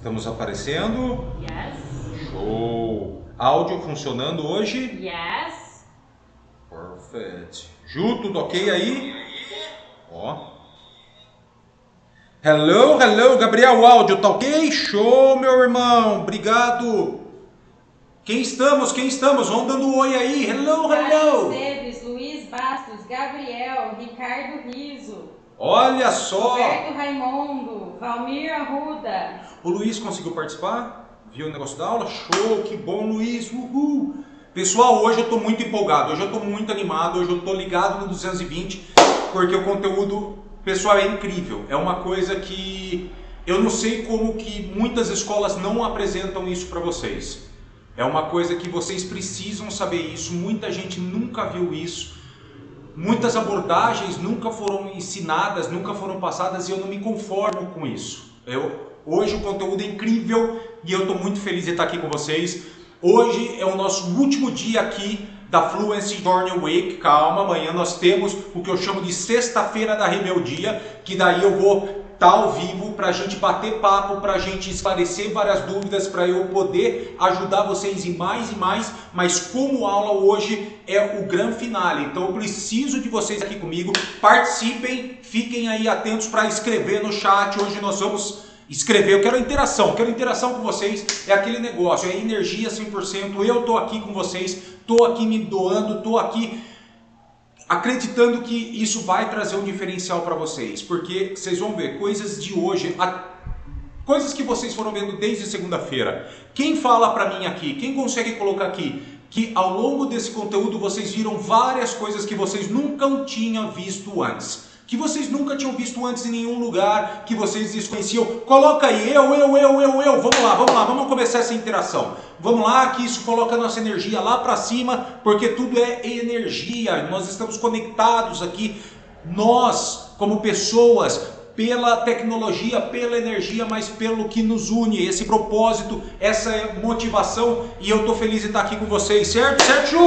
Estamos aparecendo? Yes. Show! Áudio funcionando hoje? Yes. Perfect. Ju, tudo ok aí? Ó. Hello, hello, Gabriel, o áudio tá ok? Show, meu irmão, obrigado. Quem estamos? Vão dando oi aí. Hello, hello. Esteves, Luiz Bastos, Gabriel, Ricardo Riso. Olha só. Roberto Raimundo, Valmir Arruda. O Luiz conseguiu participar? Viu o negócio da aula? Show, que bom, Luiz. Uhul. Pessoal, hoje eu tô muito empolgado, hoje eu tô muito animado, hoje eu tô ligado no 220, porque o conteúdo, pessoal, é incrível. É uma coisa que eu não sei como que muitas escolas não apresentam isso para vocês. É uma coisa que vocês precisam saber isso, muita gente nunca viu isso. Muitas abordagens nunca foram ensinadas, nunca foram passadas e eu não me conformo com isso. Hoje o conteúdo é incrível e eu estou muito feliz de estar aqui com vocês. Hoje é o nosso último dia aqui da Fluency Journey Week. Calma, amanhã nós temos o que eu chamo de sexta-feira da rebeldia, que daí eu vou estar ao vivo para a gente bater papo, para a gente esclarecer várias dúvidas, para eu poder ajudar vocês em mais e mais, mas como aula hoje é o grande finale, então eu preciso de vocês aqui comigo, participem, fiquem aí atentos para escrever no chat. Hoje nós vamos escrever, eu quero interação com vocês, é aquele negócio, é energia 100%, eu tô aqui com vocês, tô aqui me doando, tô aqui acreditando que isso vai trazer um diferencial para vocês, porque vocês vão ver coisas de hoje, coisas que vocês foram vendo desde segunda-feira. Quem fala para mim aqui, quem consegue colocar aqui, que ao longo desse conteúdo vocês viram várias coisas que vocês nunca tinham visto antes, que vocês nunca tinham visto antes em nenhum lugar, que vocês desconheciam. Coloca aí, eu. Vamos lá, vamos começar essa interação. Vamos lá, que isso coloca a nossa energia lá para cima, porque tudo é energia. Nós estamos conectados aqui, nós como pessoas, pela tecnologia, pela energia, mas pelo que nos une, esse propósito, essa motivação, e eu tô feliz de estar aqui com vocês, certo? Certo, Ju?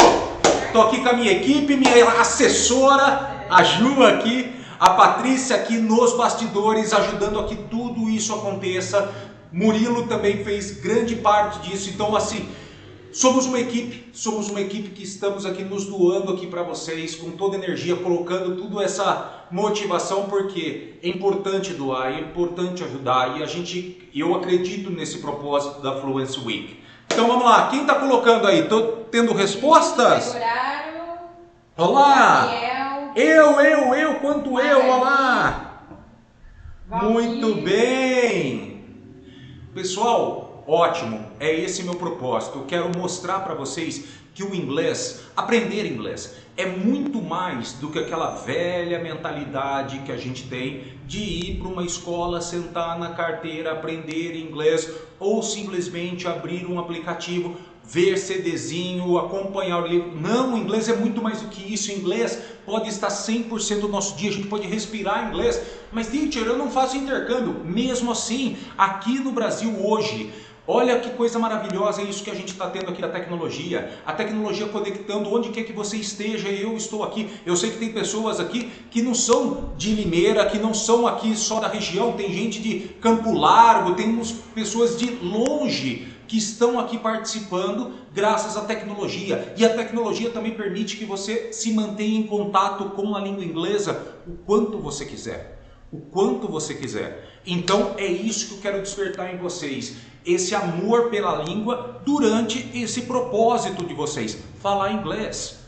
Tô aqui com a minha equipe, minha assessora, a Ju aqui, a Patrícia aqui nos bastidores, ajudando a que tudo isso aconteça. Murilo também fez grande parte disso. Então, assim, somos uma equipe que estamos aqui nos doando aqui para vocês, com toda energia, colocando tudo essa motivação, porque é importante doar, é importante ajudar, e eu acredito nesse propósito da Fluency Week. Então vamos lá, quem está colocando aí? Estou tendo respostas? Olá! Gabriel. Quanto eu, olá! Muito bem! Pessoal, ótimo, é esse meu propósito. Eu quero mostrar para vocês que o inglês, aprender inglês, é muito mais do que aquela velha mentalidade que a gente tem de ir para uma escola, sentar na carteira, aprender inglês ou simplesmente abrir um aplicativo, ver CDzinho, acompanhar o livro. Não, o inglês é muito mais do que isso. O inglês pode estar 100% do nosso dia, a gente pode respirar inglês. Mas, teacher, eu não faço intercâmbio. Mesmo assim, aqui no Brasil hoje, olha que coisa maravilhosa isso que a gente está tendo aqui da tecnologia. A tecnologia conectando onde quer que você esteja, eu estou aqui. Eu sei que tem pessoas aqui que não são de Limeira, que não são aqui só da região. Tem gente de Campo Largo, temos pessoas de longe que estão aqui participando graças à tecnologia. E a tecnologia também permite que você se mantenha em contato com a língua inglesa o quanto você quiser. O quanto você quiser. Então é isso que eu quero despertar em vocês. Esse amor pela língua durante esse propósito de vocês. Falar inglês.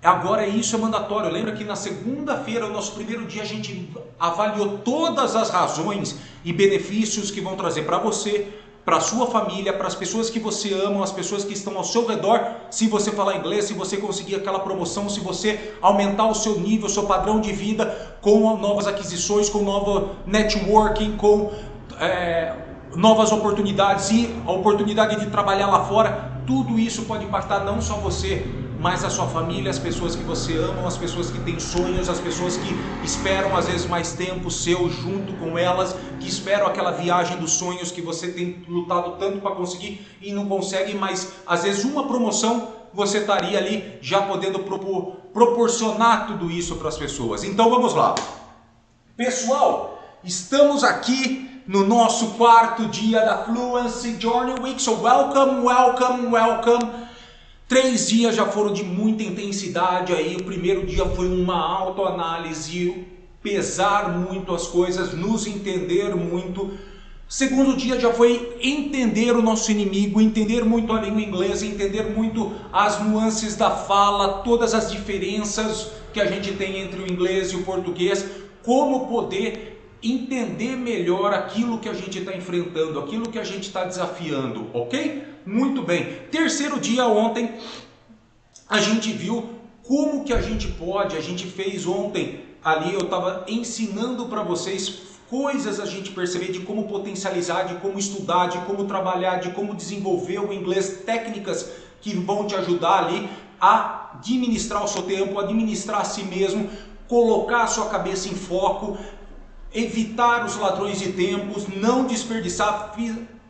Agora isso é mandatório. Lembra que na segunda-feira, o nosso primeiro dia, a gente avaliou todas as razões e benefícios que vão trazer para você, para a sua família, para as pessoas que você ama, as pessoas que estão ao seu redor, se você falar inglês, se você conseguir aquela promoção, se você aumentar o seu nível, o seu padrão de vida com novas aquisições, com novo networking, com novas oportunidades e a oportunidade de trabalhar lá fora. Tudo isso pode impactar não só você, mas a sua família, as pessoas que você ama, as pessoas que têm sonhos, as pessoas que esperam às vezes mais tempo seu junto com elas, que esperam aquela viagem dos sonhos que você tem lutado tanto para conseguir e não consegue, mas às vezes uma promoção você estaria ali já podendo proporcionar tudo isso para as pessoas. Então vamos lá. Pessoal, estamos aqui no nosso quarto dia da Fluency Journey Week. So welcome, welcome, welcome. 3 dias já foram de muita intensidade aí. O primeiro dia foi uma autoanálise, pesar muito as coisas, nos entender muito. Segundo dia já foi entender o nosso inimigo, entender muito a língua inglesa, entender muito as nuances da fala, todas as diferenças que a gente tem entre o inglês e o português, como poder entender melhor aquilo que a gente está enfrentando, aquilo que a gente está desafiando, ok? Muito bem. Terceiro dia ontem, a gente viu como que a gente fez ontem, ali eu estava ensinando para vocês coisas a gente perceber de como potencializar, de como estudar, de como trabalhar, de como desenvolver o inglês, técnicas que vão te ajudar ali a administrar o seu tempo, administrar a si mesmo, colocar a sua cabeça em foco, evitar os ladrões de tempos, não desperdiçar.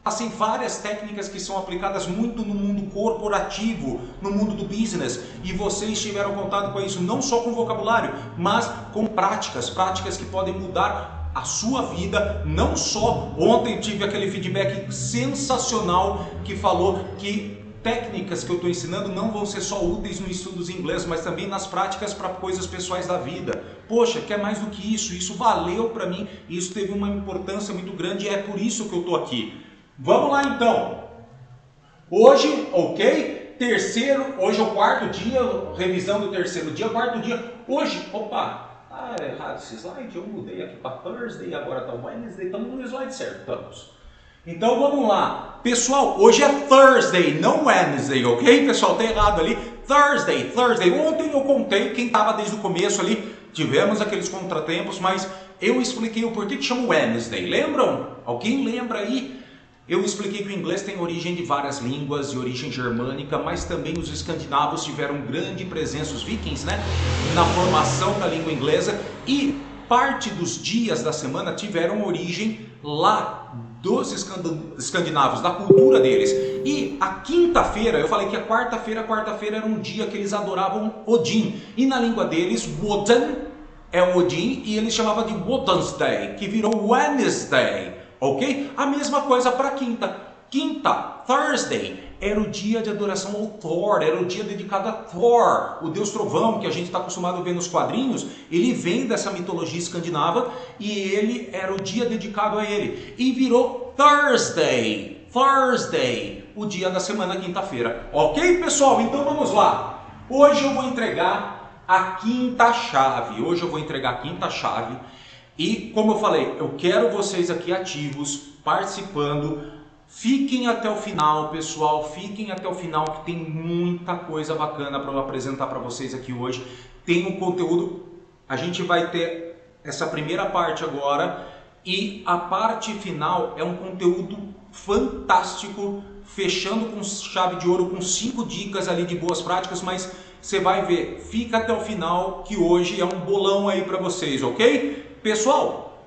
Passei várias técnicas que são aplicadas muito no mundo corporativo, no mundo do business, e vocês tiveram contato com isso, não só com vocabulário, mas com práticas que podem mudar a sua vida. Não só ontem tive aquele feedback sensacional que falou que técnicas que eu estou ensinando não vão ser só úteis no estudo de inglês, mas também nas práticas para coisas pessoais da vida. Poxa, quer mais do que isso? Isso valeu para mim, isso teve uma importância muito grande e é por isso que eu estou aqui. Vamos lá então. Hoje, ok? Hoje é o quarto dia, revisão do terceiro dia, quarto dia. Hoje, opa! Errado esse slide, eu mudei aqui para Thursday, agora está Wednesday, estamos no slide certo, estamos. Então vamos lá. Pessoal, hoje é Thursday, não Wednesday, ok? Pessoal, tá errado ali. Thursday. Ontem eu contei, quem estava desde o começo ali, tivemos aqueles contratempos, mas eu expliquei o porquê que chama Wednesday. Lembram? Alguém lembra aí? Eu expliquei que o inglês tem origem de várias línguas, de origem germânica, mas também os escandinavos tiveram grande presença, os vikings, né, na formação da língua inglesa, e parte dos dias da semana tiveram origem lá dos escandinavos, da cultura deles. E a quinta-feira, eu falei que a quarta-feira era um dia que eles adoravam Odin, e na língua deles, Woden é Odin, e eles chamavam de Woden's-day, que virou Wednesday. Ok? A mesma coisa para quinta. Quinta, Thursday, era o dia de adoração ao Thor, era o dia dedicado a Thor, o deus trovão que a gente está acostumado a ver nos quadrinhos. Ele vem dessa mitologia escandinava e ele era o dia dedicado a ele. E virou Thursday, o dia da semana, quinta-feira. Ok, pessoal? Então vamos lá. Hoje eu vou entregar a quinta chave. E, como eu falei, eu quero vocês aqui ativos, participando. Fiquem até o final, pessoal. Fiquem até o final, que tem muita coisa bacana para eu apresentar para vocês aqui hoje. Tem um conteúdo, a gente vai ter essa primeira parte agora. E a parte final é um conteúdo fantástico, fechando com chave de ouro, com 5 dicas ali de boas práticas, mas você vai ver. Fica até o final, que hoje é um bolão aí para vocês, ok? Pessoal,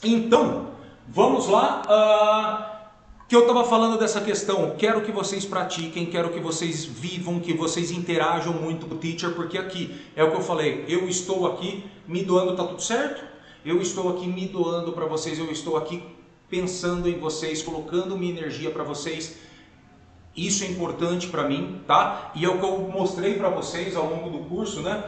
então, vamos lá, que eu estava falando dessa questão, quero que vocês pratiquem, quero que vocês vivam, que vocês interajam muito com o teacher, porque aqui, é o que eu falei, eu estou aqui me doando, tá tudo certo? Eu estou aqui me doando para vocês, eu estou aqui pensando em vocês, colocando minha energia para vocês. Isso é importante para mim, tá? E é o que eu mostrei para vocês ao longo do curso, né?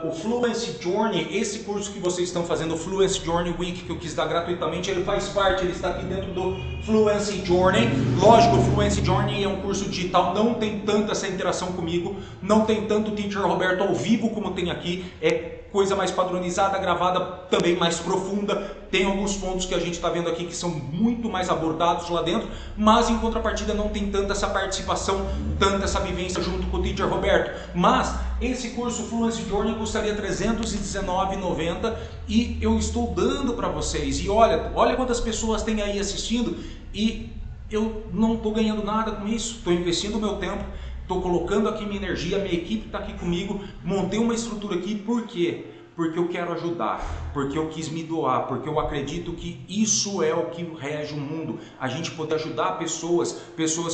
O Fluency Journey, esse curso que vocês estão fazendo, o Fluency Journey Week, que eu quis dar gratuitamente, ele faz parte, ele está aqui dentro do Fluency Journey. Lógico, o Fluency Journey é um curso digital, não tem tanta essa interação comigo, não tem tanto o Teacher Roberto ao vivo como tem aqui, é coisa mais padronizada, gravada, também mais profunda. Tem alguns pontos que a gente está vendo aqui que são muito mais abordados lá dentro, mas em contrapartida não tem tanta essa participação, tanta essa vivência junto com o Teacher Roberto. Mas esse curso Fluency Journey custaria R$ 319,90 e eu estou dando para vocês. E olha quantas pessoas tem aí assistindo e eu não estou ganhando nada com isso, estou investindo o meu tempo. Estou colocando aqui minha energia, minha equipe está aqui comigo, montei uma estrutura aqui, por quê? Porque eu quero ajudar, porque eu quis me doar, porque eu acredito que isso é o que rege o mundo. A gente poder ajudar pessoas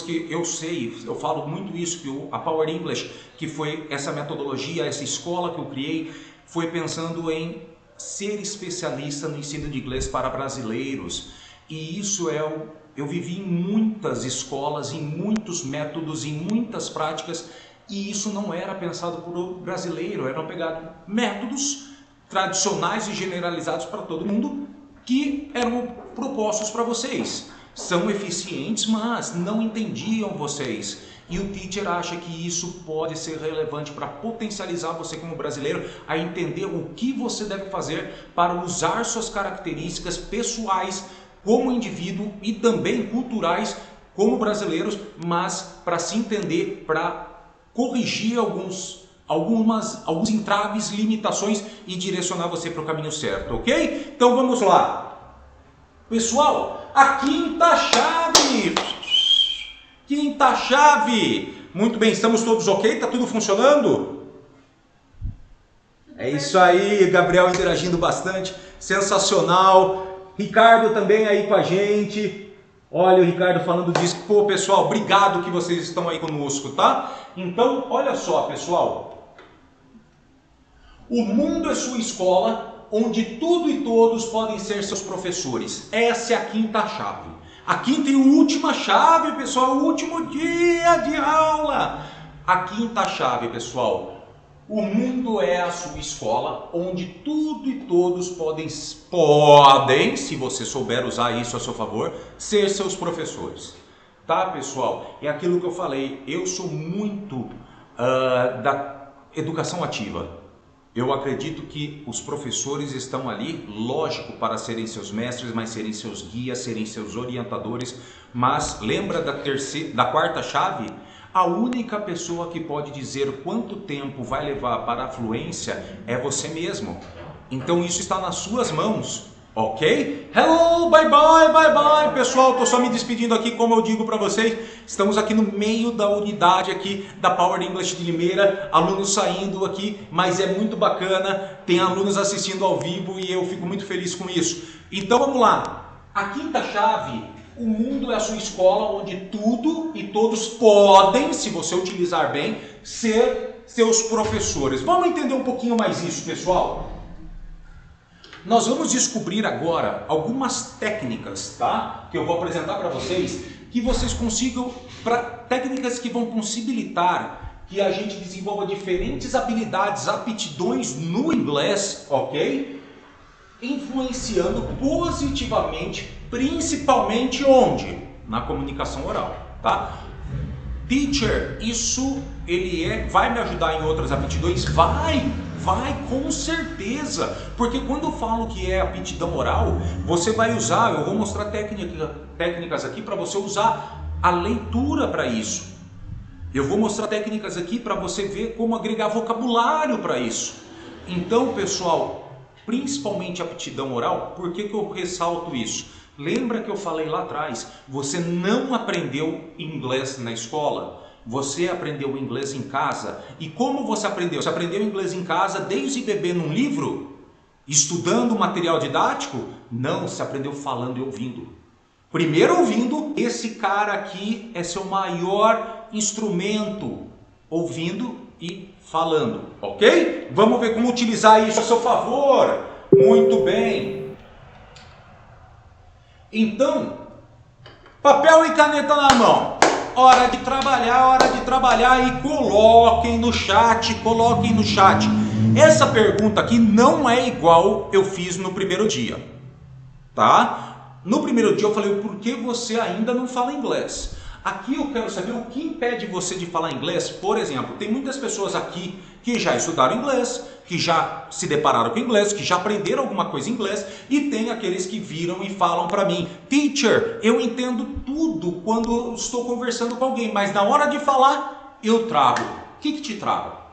que eu sei, eu falo muito isso, que a Power English, que foi essa metodologia, essa escola que eu criei, foi pensando em ser especialista no ensino de inglês para brasileiros. E isso eu vivi em muitas escolas, em muitos métodos, em muitas práticas, e isso não era pensado por o brasileiro, eram pegados métodos tradicionais e generalizados para todo mundo que eram propostos para vocês. São eficientes, mas não entendiam vocês. E o teacher acha que isso pode ser relevante para potencializar você como brasileiro a entender o que você deve fazer para usar suas características pessoais como indivíduo e também culturais como brasileiros, mas para se entender, para corrigir alguns entraves, limitações e direcionar você para o caminho certo, ok? Então vamos lá. Pessoal, a quinta chave. Quinta chave. Muito bem, estamos todos ok? Tá tudo funcionando? É isso aí, Gabriel interagindo bastante, sensacional. Ricardo também aí com a gente. Olha o Ricardo falando disso. Pô, pessoal, obrigado que vocês estão aí conosco, tá? Então, olha só, pessoal. O mundo é sua escola, onde tudo e todos podem ser seus professores. Essa é a quinta chave. A quinta e última chave, pessoal, o último dia de aula. A quinta chave, pessoal. O mundo é a sua escola, onde tudo e todos podem, se você souber usar isso a seu favor, ser seus professores. Tá, pessoal? É aquilo que eu falei, eu sou muito da educação ativa. Eu acredito que os professores estão ali, lógico, para serem seus mestres, mas serem seus guias, serem seus orientadores. Mas lembra da quarta chave? A única pessoa que pode dizer quanto tempo vai levar para a fluência é você mesmo. Então isso está nas suas mãos, ok? Hello, bye bye, bye bye, pessoal. Estou só me despedindo aqui, como eu digo para vocês. Estamos aqui no meio da unidade aqui da Power English de Limeira, alunos saindo aqui, mas é muito bacana. Tem alunos assistindo ao vivo e eu fico muito feliz com isso. Então vamos lá. A quinta chave. O mundo é a sua escola, onde tudo e todos podem, se você utilizar bem, ser seus professores. Vamos entender um pouquinho mais isso, pessoal? Nós vamos descobrir agora algumas técnicas, tá? Que eu vou apresentar para vocês, que vocês consigam, técnicas que vão possibilitar que a gente desenvolva diferentes habilidades, aptidões no inglês, ok? Influenciando positivamente, principalmente onde? Na comunicação oral, tá? Teacher, isso vai me ajudar em outras aptidões? Vai com certeza, porque quando eu falo que é aptidão oral, você vai usar, eu vou mostrar técnicas aqui para você usar a leitura para isso. Eu vou mostrar técnicas aqui para você ver como agregar vocabulário para isso. Então, pessoal, principalmente aptidão oral, por que eu ressalto isso? Lembra que eu falei lá atrás, você não aprendeu inglês na escola, você aprendeu inglês em casa. E como você aprendeu? Você aprendeu inglês em casa desde bebê num livro? Estudando material didático? Não, você aprendeu falando e ouvindo. Primeiro ouvindo, esse cara aqui é seu maior instrumento, ouvindo e falando, ok? Vamos ver como utilizar isso a seu favor. Muito bem. Então, papel e caneta na mão. Hora de trabalhar e coloquem no chat. Essa pergunta aqui não é igual eu fiz no primeiro dia, tá? No primeiro dia eu falei, por que você ainda não fala inglês? Aqui eu quero saber o que impede você de falar inglês. Por exemplo, tem muitas pessoas aqui que já estudaram inglês, que já se depararam com inglês, que já aprenderam alguma coisa em inglês, e tem aqueles que viram e falam para mim, teacher, eu entendo tudo quando estou conversando com alguém, mas na hora de falar, eu travo. O que te trava?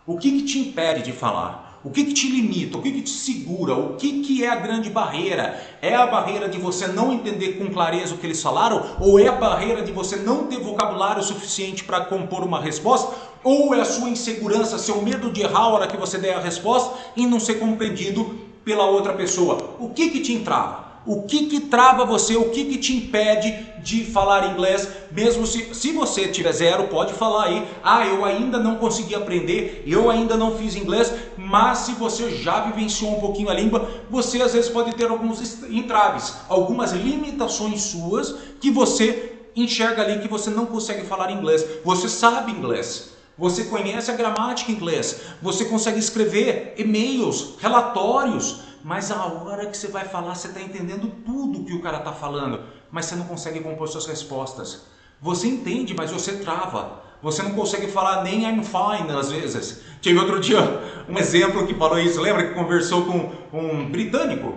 O que te impede de falar? O que te limita? O que te segura? O que é a grande barreira? É a barreira de você não entender com clareza o que eles falaram? Ou é a barreira de você não ter vocabulário suficiente para compor uma resposta? Ou é a sua insegurança, seu medo de errar a hora que você der a resposta e não ser compreendido pela outra pessoa? O que te entrava? O que trava você, o que te impede de falar inglês, mesmo se você tiver 0, pode falar aí, eu ainda não consegui aprender, eu ainda não fiz inglês, mas se você já vivenciou um pouquinho a língua, você às vezes pode ter alguns entraves, algumas limitações suas que você enxerga ali que você não consegue falar inglês. Você sabe inglês, você conhece a gramática em inglês, você consegue escrever e-mails, relatórios, mas a hora que você vai falar, você está entendendo tudo que o cara está falando, mas você não consegue compor suas respostas. Você entende, mas você trava. Você não consegue falar nem I'm fine às vezes. Tive outro dia um exemplo que falou isso. Lembra que conversou com um britânico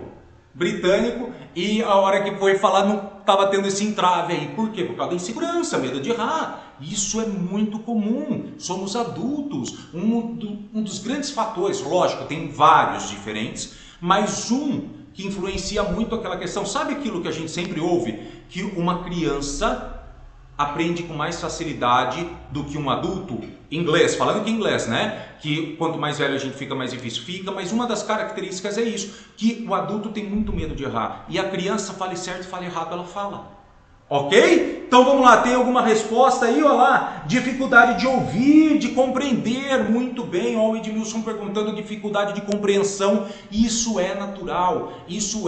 e a hora que foi falar não estava tendo esse entrave aí. Por quê? Por causa da insegurança, medo de errar. Isso é muito comum. Somos adultos. Um dos grandes fatores, lógico, tem vários diferentes, mas um que influencia muito aquela questão, sabe aquilo que a gente sempre ouve? Que uma criança aprende com mais facilidade do que um adulto? Inglês, falando que inglês, né? Que quanto mais velho a gente fica, mais difícil fica, mas uma das características é isso, que o adulto tem muito medo de errar, e a criança, fale certo, fale errado, ela fala. Ok? Então vamos lá, tem alguma resposta aí? Olha lá, dificuldade de ouvir, de compreender, muito bem. Olha o Edmilson perguntando dificuldade de compreensão, isso é natural, isso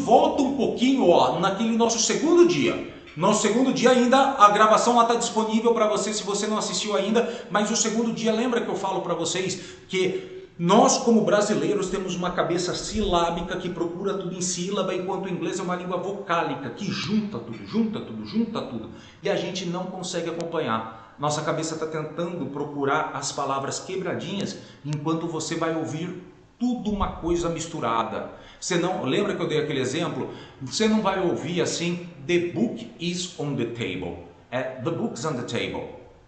volta um pouquinho, naquele nosso segundo dia. Nosso segundo dia ainda, a gravação lá está disponível para você se você não assistiu ainda, mas o segundo dia, lembra que eu falo para vocês que nós, como brasileiros, temos uma cabeça silábica que procura tudo em sílaba, enquanto o inglês é uma língua vocálica que junta tudo, e a gente não consegue acompanhar. Nossa cabeça está tentando procurar as palavras quebradinhas, enquanto você vai ouvir tudo uma coisa misturada. Você não, lembra que eu dei aquele exemplo? Você não vai ouvir assim, the book is on the table. The book's on the table.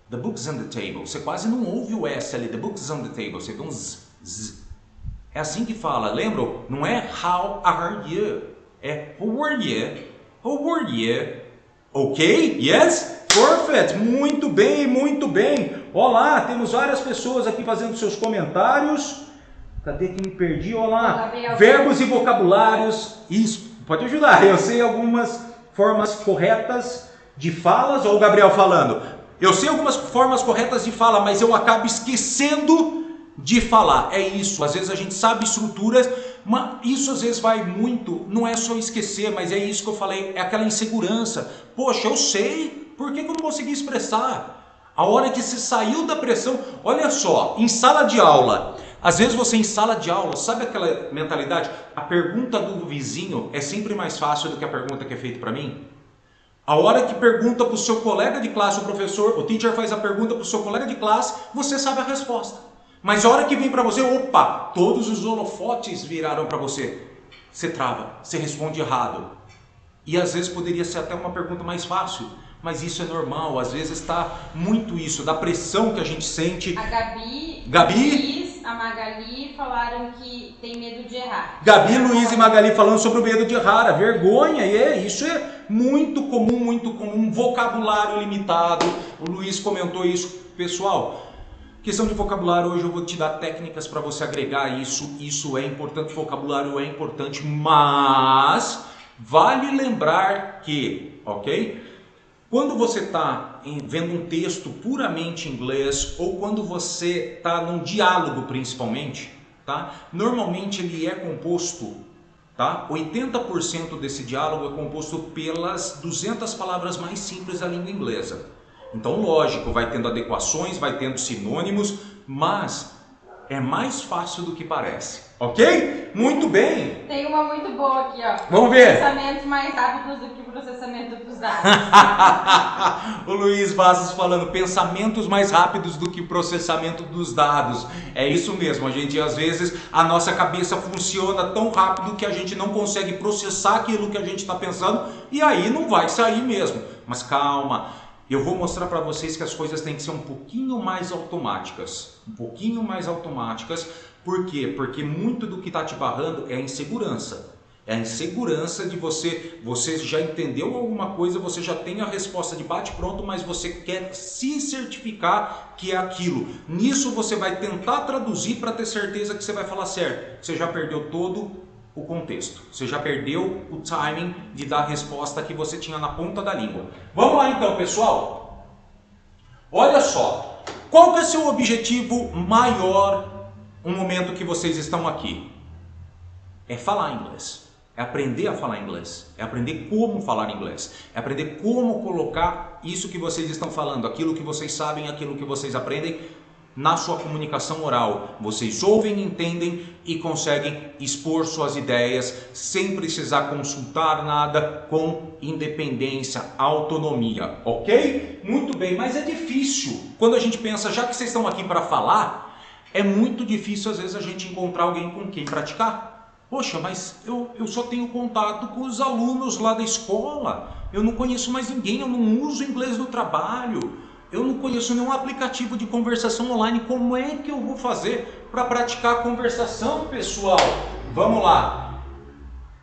The book's on the table. Você quase não ouve o S ali, the book's on the table. Você vê um Z. É assim que fala, lembra? Não é how are you? É who are you? Who are you? Ok? Yes? Perfect! Muito bem, muito bem. Olá, temos várias pessoas aqui fazendo seus comentários. Cadê que me perdi? Olá, verbos e vocabulários. Isso, pode ajudar. Eu sei algumas formas corretas de falas. Olha o Gabriel falando. Eu sei algumas formas corretas de fala, mas eu acabo esquecendo de falar. É isso, às vezes a gente sabe estruturas, mas isso às vezes vai muito, não é só esquecer, mas é isso que eu falei, é aquela insegurança. Poxa, eu sei, por que eu não consegui expressar? A hora que você saiu da pressão, olha só, em sala de aula, às vezes você em sala de aula, sabe aquela mentalidade? A pergunta do vizinho é sempre mais fácil do que a pergunta que é feita para mim? A hora que pergunta para o seu colega de classe, o professor, o teacher faz a pergunta para o seu colega de classe, você sabe a resposta. Mas a hora que vem para você, opa, todos os holofotes viraram para você. Você trava, você responde errado. E às vezes poderia ser até uma pergunta mais fácil, mas isso é normal. Às vezes está muito isso, da pressão que a gente sente. A Gabi, Luiz, a Magali falaram que tem medo de errar. Gabi, Luiz e Magali falando sobre o medo de errar, a vergonha, isso é muito comum, vocabulário limitado. O Luiz comentou isso, pessoal. Questão de vocabulário, hoje eu vou te dar técnicas para você agregar isso é importante, vocabulário é importante, mas vale lembrar que, ok? Quando você está vendo um texto puramente em inglês ou quando você está num diálogo principalmente, tá? Normalmente ele é composto, tá? 80% desse diálogo é composto pelas 200 palavras mais simples da língua inglesa. Então, lógico, vai tendo adequações, vai tendo sinônimos, mas é mais fácil do que parece, ok? Muito bem! Tem uma muito boa aqui, ó. Vamos ver! Processamentos mais rápidos do que o processamento dos dados. O Luiz Vazos falando, pensamentos mais rápidos do que o processamento dos dados. É isso mesmo, a gente às vezes, a nossa cabeça funciona tão rápido que a gente não consegue processar aquilo que a gente está pensando e aí não vai sair mesmo. Mas calma! Eu vou mostrar para vocês que as coisas têm que ser um pouquinho mais automáticas. Por quê? Porque muito do que está te barrando é a insegurança. É a insegurança de você já entendeu alguma coisa, você já tem a resposta de bate-pronto, mas você quer se certificar que é aquilo. Nisso você vai tentar traduzir para ter certeza que você vai falar certo. Você já perdeu todo o contexto. Você já perdeu o timing de dar a resposta que você tinha na ponta da língua. Vamos lá então, pessoal. Olha só. Qual que é o seu objetivo maior no momento que vocês estão aqui? É falar inglês. É aprender a falar inglês. É aprender como falar inglês. É aprender como colocar isso que vocês estão falando, aquilo que vocês sabem, aquilo que vocês aprendem na sua comunicação oral. Vocês ouvem, entendem e conseguem expor suas ideias sem precisar consultar nada, com independência, autonomia, ok? Muito bem, mas é difícil. Quando a gente pensa, já que vocês estão aqui para falar, é muito difícil às vezes a gente encontrar alguém com quem praticar. Poxa, mas eu só tenho contato com os alunos lá da escola. Eu não conheço mais ninguém, eu não uso inglês no trabalho. Eu não conheço nenhum aplicativo de conversação online. Como é que eu vou fazer para praticar a conversação, pessoal? Vamos lá.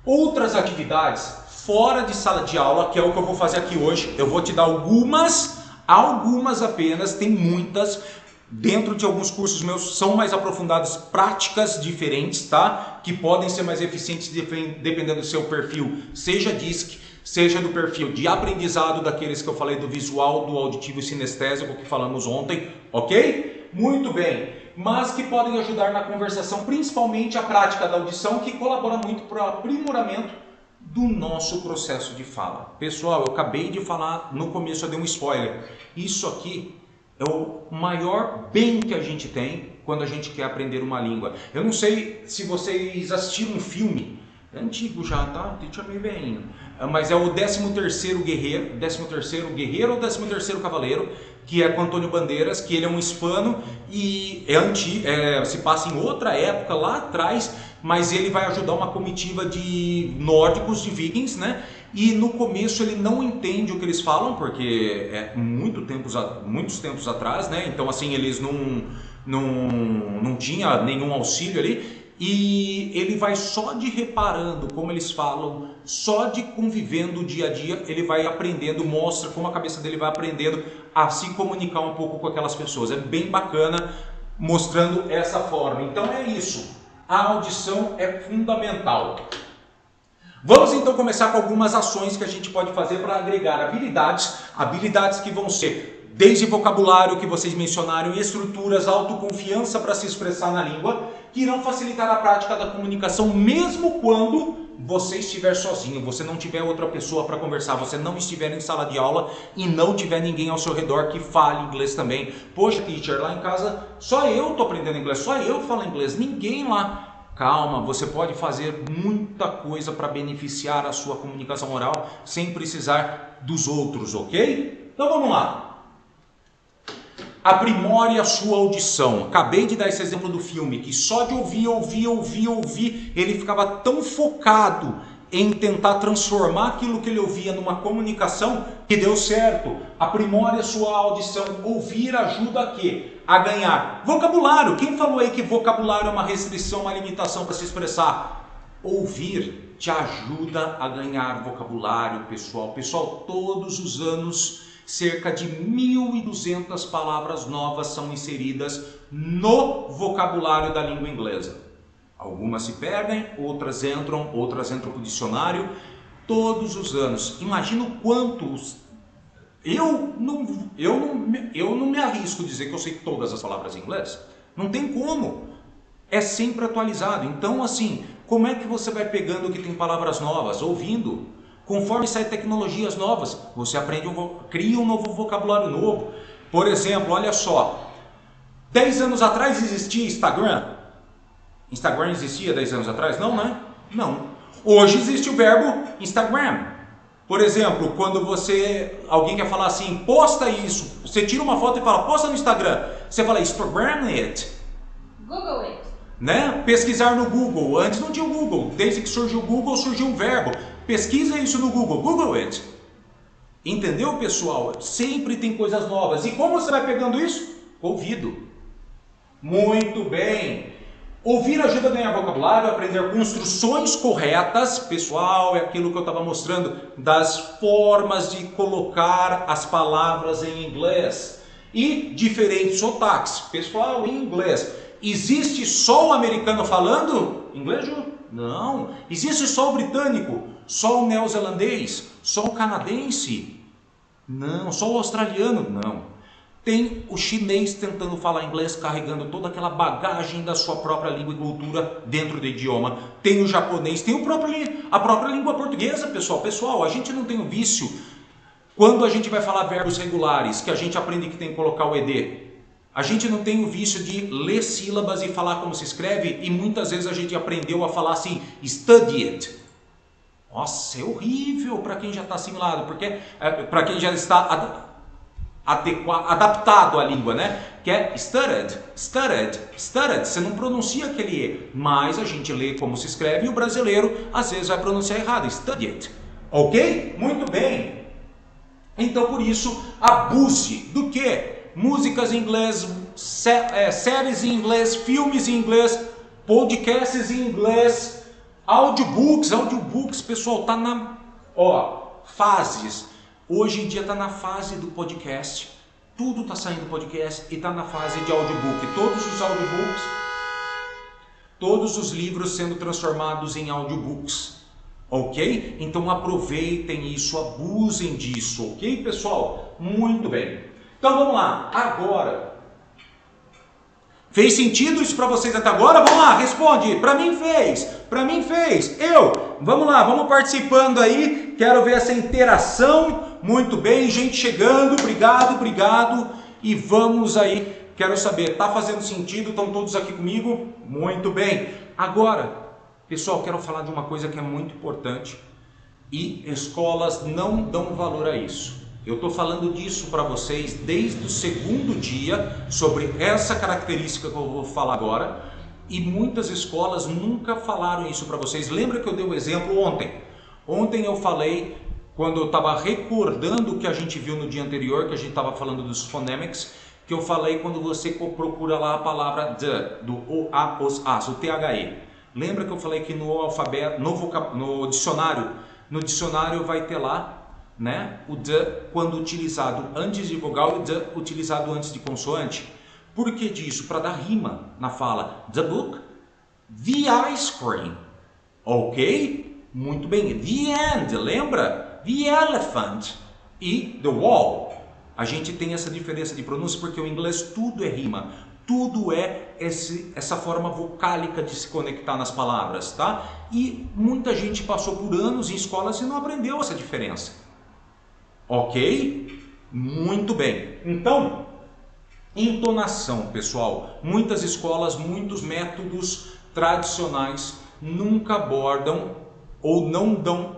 Outras atividades fora de sala de aula, que é o que eu vou fazer aqui hoje. Eu vou te dar algumas apenas, tem muitas. Dentro de alguns cursos meus são mais aprofundadas, práticas diferentes, tá? Que podem ser mais eficientes dependendo do seu perfil, seja DISC, seja do perfil de aprendizado daqueles que eu falei do visual, do auditivo e sinestésico que falamos ontem, ok? Muito bem, mas que podem ajudar na conversação, principalmente a prática da audição, que colabora muito para o aprimoramento do nosso processo de fala. Pessoal, eu acabei de falar, no começo eu dei um spoiler, isso aqui é o maior bem que a gente tem quando a gente quer aprender uma língua. Eu não sei se vocês assistiram um filme, é antigo já, tá? Deixa eu ver ainda. Mas é o 13º Guerreiro, 13º Guerreiro ou 13º Cavaleiro, que é com Antônio Bandeiras, que ele é um hispano e se passa em outra época, lá atrás, mas ele vai ajudar uma comitiva de nórdicos, de vikings, né? E no começo ele não entende o que eles falam, porque é muitos tempos atrás, né? Então assim, eles não tinha nenhum auxílio ali. E ele vai só de reparando como eles falam, só de convivendo o dia a dia, ele vai aprendendo, mostra como a cabeça dele vai aprendendo a se comunicar um pouco com aquelas pessoas. É bem bacana mostrando essa forma. Então é isso, a audição é fundamental. Vamos então começar com algumas ações que a gente pode fazer para agregar habilidades que vão ser desde vocabulário que vocês mencionaram, estruturas, autoconfiança para se expressar na língua, que irão facilitar a prática da comunicação mesmo quando você estiver sozinho, você não tiver outra pessoa para conversar, você não estiver em sala de aula e não tiver ninguém ao seu redor que fale inglês também. Poxa, teacher, lá em casa só eu estou aprendendo inglês, só eu falo inglês, ninguém lá. Calma, você pode fazer muita coisa para beneficiar a sua comunicação oral sem precisar dos outros, ok? Então vamos lá. Aprimore a sua audição. Acabei de dar esse exemplo do filme, que só de ouvir, ele ficava tão focado em tentar transformar aquilo que ele ouvia numa comunicação que deu certo. Aprimore a sua audição. Ouvir ajuda a quê? A ganhar vocabulário. Quem falou aí que vocabulário é uma restrição, uma limitação para se expressar? Ouvir te ajuda a ganhar vocabulário, pessoal. Pessoal, todos os anos cerca de 1.200 palavras novas são inseridas no vocabulário da língua inglesa. Algumas se perdem, outras entram para o dicionário. Todos os anos. Imagina quantos. Eu não me arrisco a dizer que eu sei todas as palavras em inglês. Não tem como. É sempre atualizado. Então, assim, como é que você vai pegando que tem palavras novas? Ouvindo. Conforme saem tecnologias novas, você aprende, cria um novo vocabulário novo. Por exemplo, olha só. 10 anos atrás existia Instagram? Instagram existia 10 anos atrás? Não, né? Não. Hoje existe o verbo Instagram. Por exemplo, quando alguém quer falar assim, posta isso. Você tira uma foto e fala, posta no Instagram. Você fala, Instagram it. Google it. Né? Pesquisar no Google. Antes não tinha o Google. Desde que surgiu o Google, surgiu um verbo. Pesquisa isso no Google. Google it. Entendeu, pessoal? Sempre tem coisas novas. E como você vai pegando isso? Ouvido. Muito bem. Ouvir ajuda a ganhar vocabulário, aprender construções corretas. Pessoal, é aquilo que eu estava mostrando das formas de colocar as palavras em inglês. E diferentes sotaques. Pessoal, em inglês. Existe só o americano falando inglês, Ju? Não. Existe só o britânico, só o neozelandês, só o canadense? Não. Só o australiano? Não. Tem o chinês tentando falar inglês, carregando toda aquela bagagem da sua própria língua e cultura dentro do idioma. Tem o japonês, tem a própria língua portuguesa, pessoal. Pessoal, a gente não tem o vício, quando a gente vai falar verbos regulares, que a gente aprende que tem que colocar o ED. A gente não tem o vício de ler sílabas e falar como se escreve, e muitas vezes a gente aprendeu a falar assim, studied. Nossa, é horrível para quem já está assimilado, porque para quem já está adaptado à língua, né? Que é studied. Você não pronuncia aquele E, mas a gente lê como se escreve e o brasileiro às vezes vai pronunciar errado, studied. Ok? Muito bem. Então por isso, abuse do quê? Músicas em inglês, séries em inglês, filmes em inglês, podcasts em inglês, audiobooks, pessoal, tá na fases. Hoje em dia está na fase do podcast, tudo está saindo do podcast e está na fase de audiobook. Todos os audiobooks, todos os livros sendo transformados em audiobooks, ok? Então aproveitem isso, abusem disso, ok, pessoal? Muito bem. Então vamos lá, agora. Fez sentido isso para vocês até agora? Vamos lá, responde. Para mim fez. Vamos lá, vamos participando aí. Quero ver essa interação. Muito bem, gente chegando. Obrigado. E vamos aí. Quero saber, tá fazendo sentido? Estão todos aqui comigo? Muito bem. Agora, pessoal, quero falar de uma coisa que é muito importante e escolas não dão valor a isso. Eu estou falando disso para vocês desde o segundo dia, sobre essa característica que eu vou falar agora, e muitas escolas nunca falaram isso para vocês. Lembra que eu dei um exemplo ontem? Ontem eu falei, quando eu estava recordando o que a gente viu no dia anterior, que a gente estava falando dos phonemics, que eu falei quando você procura lá a palavra the, do o, a, os, as, o THE. Lembra que eu falei que no alfabeto, no dicionário vai ter lá, né, o the quando utilizado antes de vogal e o the utilizado antes de consoante. Por que disso? Para dar rima na fala. The book, the ice cream. Ok? Muito bem. The end, lembra? The elephant e the wall. A gente tem essa diferença de pronúncia porque o inglês tudo é rima. Tudo é essa forma vocálica de se conectar nas palavras, tá? E muita gente passou por anos em escolas e não aprendeu essa diferença. Ok? Muito bem. Então, entonação, pessoal. Muitas escolas, muitos métodos tradicionais nunca abordam ou não dão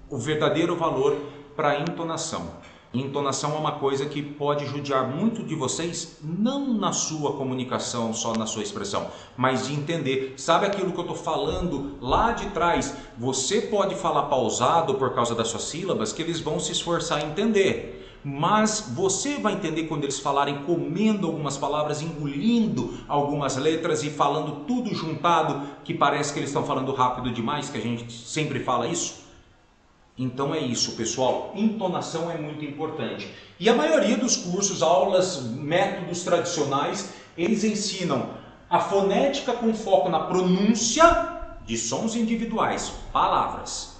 o verdadeiro valor para a entonação. Entonação é uma coisa que pode judiar muito de vocês, não na sua comunicação, só na sua expressão, mas de entender. Sabe aquilo que eu estou falando lá de trás? Você pode falar pausado por causa das suas sílabas, que eles vão se esforçar a entender. Mas você vai entender quando eles falarem comendo algumas palavras, engolindo algumas letras e falando tudo juntado, que parece que eles estão falando rápido demais, que a gente sempre fala isso. Então é isso, pessoal. Entonação é muito importante. E a maioria dos cursos, aulas, métodos tradicionais, eles ensinam a fonética com foco na pronúncia de sons individuais, palavras.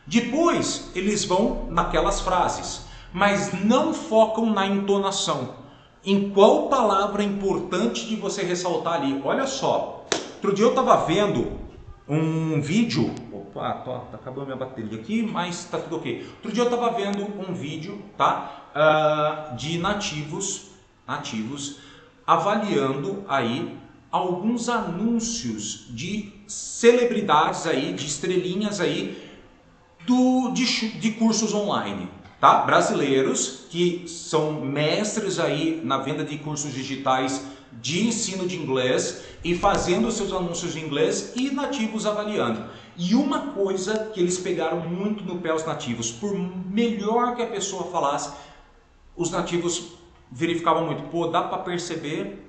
Depois, eles vão naquelas frases, mas não focam na entonação. Em qual palavra é importante de você ressaltar ali? Olha só, outro dia eu estava vendo um vídeo, tá acabando minha bateria aqui, mas tá tudo ok. Outro dia eu estava vendo um vídeo, tá, de nativos avaliando aí alguns anúncios de celebridades aí, de estrelinhas aí de cursos online, tá? Brasileiros que são mestres aí na venda de cursos digitais de ensino de inglês e fazendo seus anúncios em inglês e nativos avaliando. E uma coisa que eles pegaram muito no pé os nativos, por melhor que a pessoa falasse, os nativos verificavam muito, pô, dá para perceber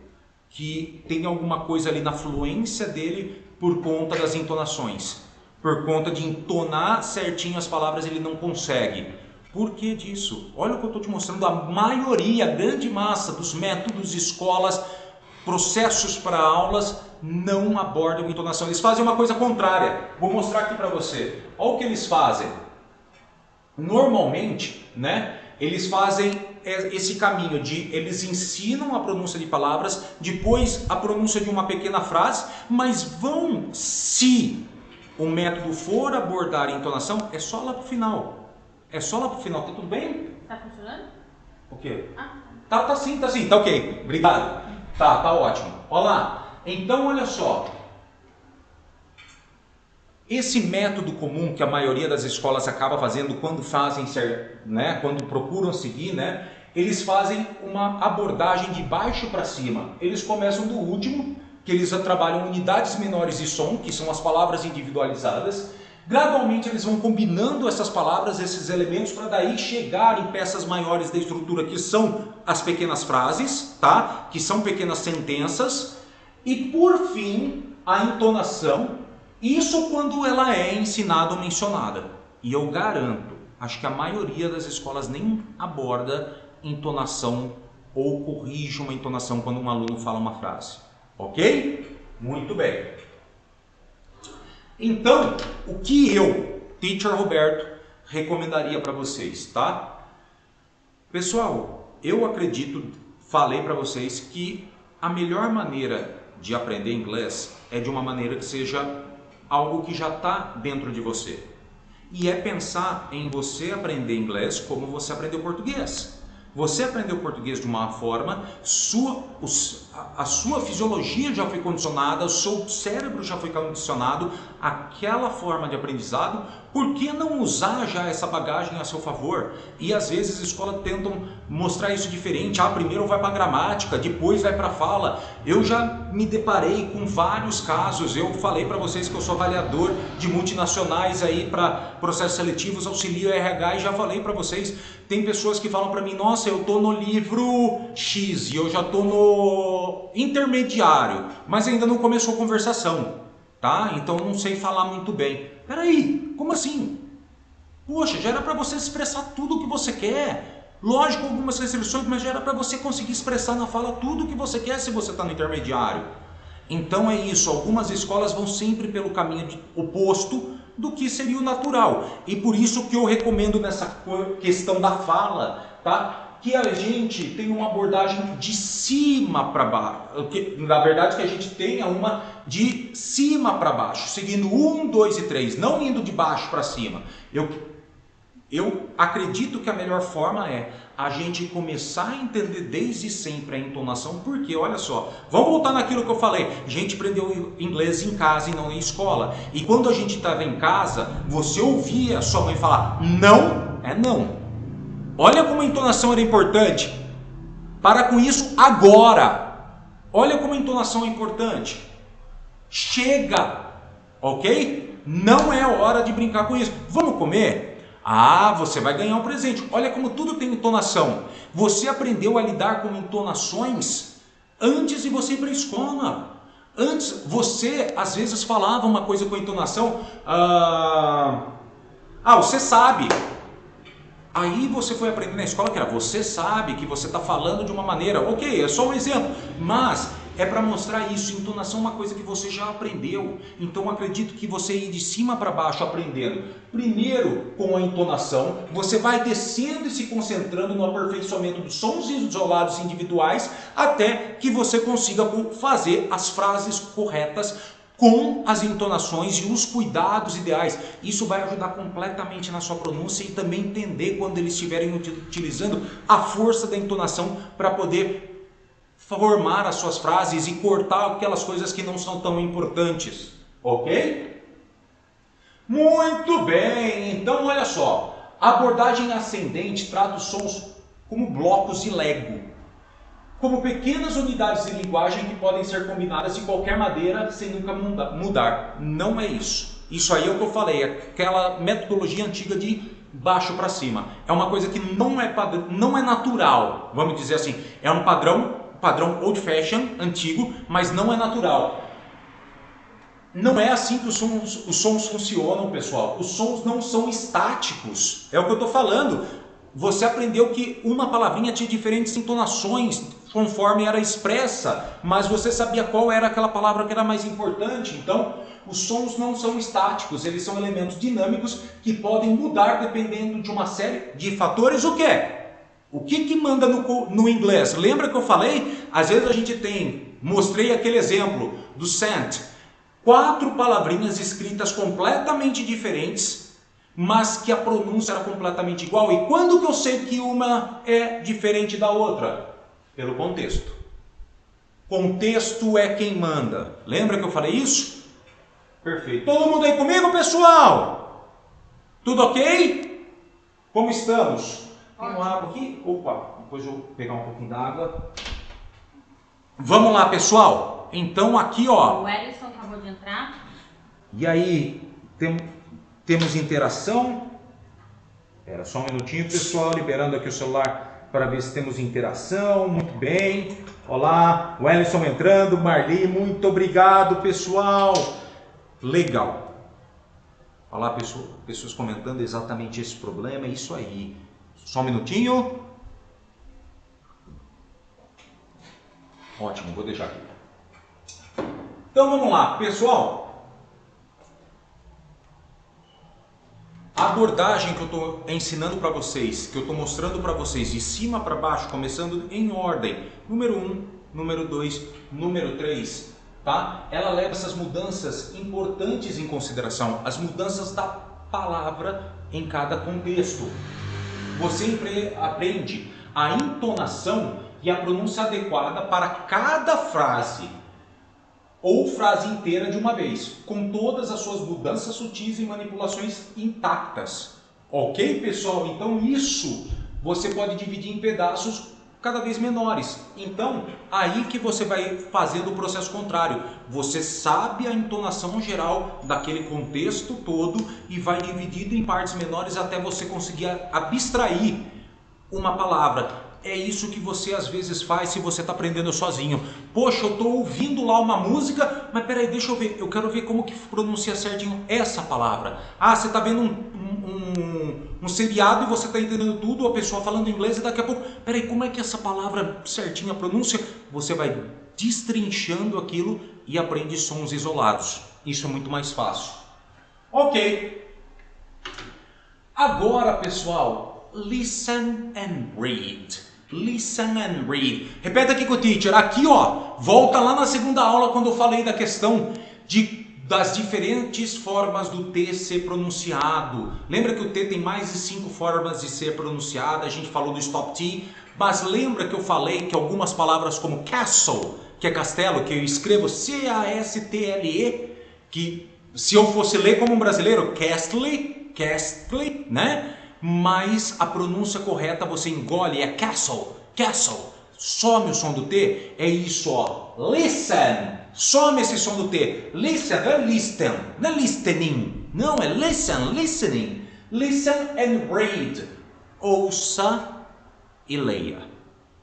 que tem alguma coisa ali na fluência dele por conta das entonações, por conta de entonar certinho as palavras ele não consegue. Por que disso? Olha o que eu estou te mostrando, a maioria, a grande massa dos métodos, escolas, processos para aulas não abordam entonação. Eles fazem uma coisa contrária. Vou mostrar aqui para você. Olha o que eles fazem. Normalmente, né, eles fazem esse caminho de eles ensinam a pronúncia de palavras, depois a pronúncia de uma pequena frase, mas vão, se o método for abordar entonação, é só lá pro final. É só lá pro final. Tá tudo bem? Tá funcionando? O quê? Ah. Tá sim, tá sim. Tá ok. Obrigado. Tá ótimo. Olha lá. Então, olha só. Esse método comum que a maioria das escolas acaba fazendo quando fazem, né, quando procuram seguir, né, eles fazem uma abordagem de baixo para cima. Eles começam do último, que eles trabalham unidades menores de som, que são as palavras individualizadas. Gradualmente eles vão combinando essas palavras, esses elementos, para daí chegar em peças maiores da estrutura, que são as pequenas frases, tá? Que são pequenas sentenças. E por fim, a entonação. Isso quando ela é ensinada ou mencionada. E eu garanto, acho que a maioria das escolas nem aborda entonação ou corrige uma entonação quando um aluno fala uma frase. Ok? Muito bem. Então, o que eu, Teacher Roberto, recomendaria para vocês, tá? Pessoal, eu acredito, falei para vocês que a melhor maneira de aprender inglês é de uma maneira que seja algo que já está dentro de você. E é pensar em você aprender inglês como você aprendeu português. Você aprendeu português de uma forma, a sua fisiologia já foi condicionada, o seu cérebro já foi condicionado àquela forma de aprendizado. Por que não usar já essa bagagem a seu favor? E às vezes as escolas tentam mostrar isso diferente. Primeiro vai para a gramática, depois vai para a fala. Eu já me deparei com vários casos. Eu falei para vocês que eu sou avaliador de multinacionais aí para processos seletivos, auxilio RH, e já falei para vocês, tem pessoas que falam para mim, nossa, eu tô no livro X e eu já tô no intermediário, mas ainda não começou a conversação, tá? Então não sei falar muito bem. Peraí, como assim? Poxa, já era para você expressar tudo o que você quer. Lógico, algumas restrições, mas já era para você conseguir expressar na fala tudo o que você quer se você está no intermediário. Então é isso, algumas escolas vão sempre pelo caminho oposto do que seria o natural. E por isso que eu recomendo nessa questão da fala, tá? Que a gente tenha uma abordagem de cima para baixo. Na verdade, que a gente tenha uma de cima para baixo, seguindo 1, 2 e 3, não indo de baixo para cima. Eu acredito que a melhor forma é a gente começar a entender desde sempre a entonação, porque olha só, vamos voltar naquilo que eu falei, a gente aprendeu inglês em casa e não em escola, e quando a gente estava em casa, você ouvia a sua mãe falar, não é não. Olha como a entonação era importante, para com isso agora, olha como a entonação é importante, chega, ok? Não é hora de brincar com isso, vamos comer? Você vai ganhar um presente. Olha como tudo tem entonação. Você aprendeu a lidar com entonações antes de você ir para a escola. Antes, você às vezes falava uma coisa com entonação. Você sabe. Aí você foi aprender na escola que era você sabe que você está falando de uma maneira. Ok, é só um exemplo. Mas é para mostrar isso. Entonação é uma coisa que você já aprendeu. Então acredito que você ir de cima para baixo aprendendo. Primeiro com a entonação, você vai descendo e se concentrando no aperfeiçoamento dos sons isolados individuais, até que você consiga fazer as frases corretas com as entonações e os cuidados ideais. Isso vai ajudar completamente na sua pronúncia e também entender quando eles estiverem utilizando a força da entonação para poder formar as suas frases e cortar aquelas coisas que não são tão importantes, ok? Muito bem, então olha só, a abordagem ascendente trata os sons como blocos de Lego, como pequenas unidades de linguagem que podem ser combinadas de qualquer maneira sem nunca mudar. Não é isso. Isso aí é o que eu falei, aquela metodologia antiga de baixo para cima. É uma coisa que não é natural, vamos dizer assim, é um padrão old fashion, antigo, mas não é natural. Não é assim que os sons funcionam, pessoal. Os sons não são estáticos. É o que eu estou falando. você aprendeu que uma palavrinha tinha diferentes entonações conforme era expressa, mas você sabia qual era aquela palavra que era mais importante. Então, os sons não são estáticos, eles são elementos dinâmicos que podem mudar dependendo de uma série de fatores. O quê? O que manda no inglês? Lembra que eu falei? Às vezes a gente mostrei aquele exemplo do sent. 4 palavrinhas escritas completamente diferentes, mas que a pronúncia era completamente igual. E quando que eu sei que uma é diferente da outra? Pelo contexto. Contexto é quem manda. Lembra que eu falei isso? Perfeito. Todo mundo aí comigo, pessoal? Tudo ok? Como estamos? Tem uma água aqui? Opa, depois eu vou pegar um pouquinho d'água. Vamos lá, pessoal. Então aqui, ó. O Ellison acabou de entrar. E aí, temos interação. Espera só um minutinho, pessoal. Liberando aqui o celular para ver se temos interação. Muito bem. Olá, o Ellison entrando. Marli, muito obrigado, pessoal. Legal. Olá, pessoas comentando exatamente esse problema. É isso aí. Só um minutinho. Ótimo, vou deixar aqui. Então vamos lá, pessoal. A abordagem que eu estou ensinando para vocês, que eu estou mostrando para vocês de cima para baixo, começando em ordem, número 1, número 2, número 3, tá? Ela leva essas mudanças importantes em consideração, as mudanças da palavra em cada contexto. Você aprende a entonação e a pronúncia adequada para cada frase ou frase inteira de uma vez, com todas as suas mudanças sutis e manipulações intactas. Ok, pessoal? Então isso você pode dividir em pedaços cada vez menores. Então, aí que você vai fazendo o processo contrário. Você sabe a entonação geral daquele contexto todo e vai dividindo em partes menores até você conseguir abstrair uma palavra. É isso que você às vezes faz se você está aprendendo sozinho. Poxa, eu estou ouvindo lá uma música, mas peraí, deixa eu ver. Eu quero ver como que pronuncia certinho essa palavra. Ah, você está vendo um seriado e você está entendendo tudo, a pessoa falando inglês e daqui a pouco, peraí, como é que essa palavra certinha pronuncia? Você vai destrinchando aquilo e aprende sons isolados. Isso é muito mais fácil. Ok. Agora, pessoal, listen and read. Listen and read. Repete aqui com o teacher. Aqui, ó, volta lá na segunda aula quando eu falei da questão das diferentes formas do T ser pronunciado. Lembra que o T tem mais de 5 formas de ser pronunciado? A gente falou do stop T, mas lembra que eu falei que algumas palavras como castle, que é castelo, que eu escrevo C-A-S-T-L-E, que se eu fosse ler como um brasileiro, castle, né? Mas a pronúncia correta você engole, é castle, castle. Some o som do T, é isso, ó. Listen, some esse som do T. Listen, não é listen, não é listening. Não, é listen, listening. Listen and read. Ouça e leia.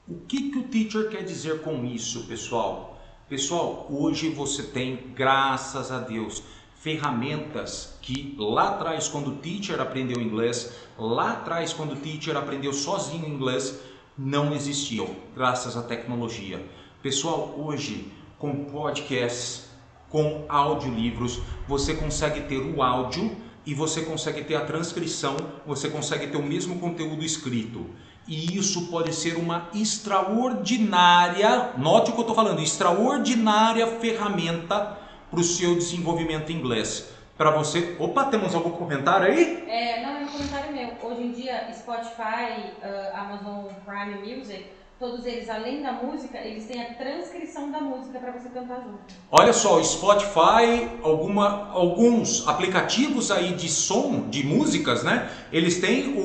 O que o teacher quer dizer com isso, pessoal? Pessoal, hoje você tem, graças a Deus, ferramentas que lá atrás, quando o teacher aprendeu inglês, lá atrás, quando o teacher aprendeu sozinho inglês, não existiam, graças à tecnologia. Pessoal, hoje, com podcasts, com audiolivros, você consegue ter o áudio e você consegue ter a transcrição, você consegue ter o mesmo conteúdo escrito. E isso pode ser uma extraordinária, note o que eu estou falando, extraordinária ferramenta para o seu desenvolvimento em inglês. Para você... Opa, temos algum comentário aí? Não, é um comentário meu. Hoje em dia, Spotify, Amazon Prime Music, todos eles, além da música, eles têm a transcrição da música para você cantar junto. Olha só, o Spotify, alguns aplicativos aí de som, de músicas, né? Eles têm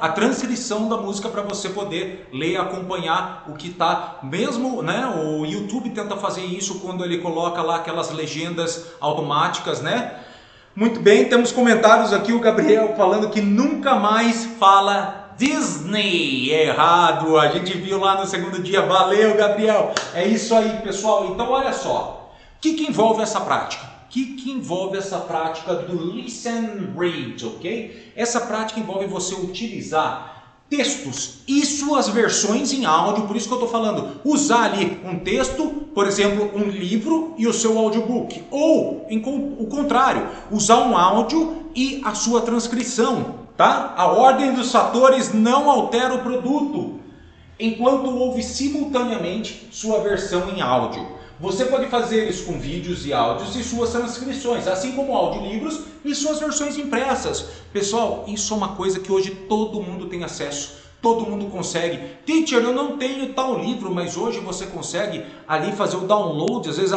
a transcrição da música para você poder ler e acompanhar o que tá. Mesmo, né? O YouTube tenta fazer isso quando ele coloca lá aquelas legendas automáticas, né? Muito bem, temos comentários aqui, o Gabriel falando que nunca mais fala Disney. Errado, a gente viu lá no segundo dia. Valeu, Gabriel. É isso aí, pessoal. Então, olha só. O que envolve essa prática? O que envolve essa prática do listen read, ok? Essa prática envolve você utilizar textos e suas versões em áudio, por isso que eu estou falando, usar ali um texto, por exemplo, um livro e o seu audiobook, ou o contrário, usar um áudio e a sua transcrição, tá? A ordem dos fatores não altera o produto, enquanto ouve simultaneamente sua versão em áudio. Você pode fazer isso com vídeos e áudios e suas transcrições, assim como audiolivros e suas versões impressas. Pessoal, isso é uma coisa que hoje todo mundo tem acesso, todo mundo consegue. Teacher, eu não tenho tal livro, mas hoje você consegue ali fazer o download, às vezes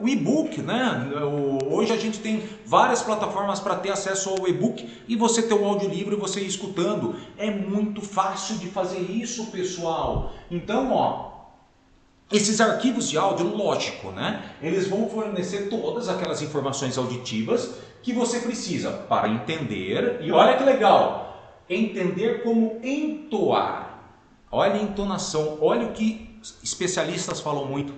o e-book, né? Hoje a gente tem várias plataformas para ter acesso ao e-book e você ter o audiolivro e você ir escutando. É muito fácil de fazer isso, pessoal. Então, ó, esses arquivos de áudio, lógico, né? Eles vão fornecer todas aquelas informações auditivas que você precisa para entender. E olha que legal, entender como entoar. Olha a entonação, olha o que especialistas falam muito.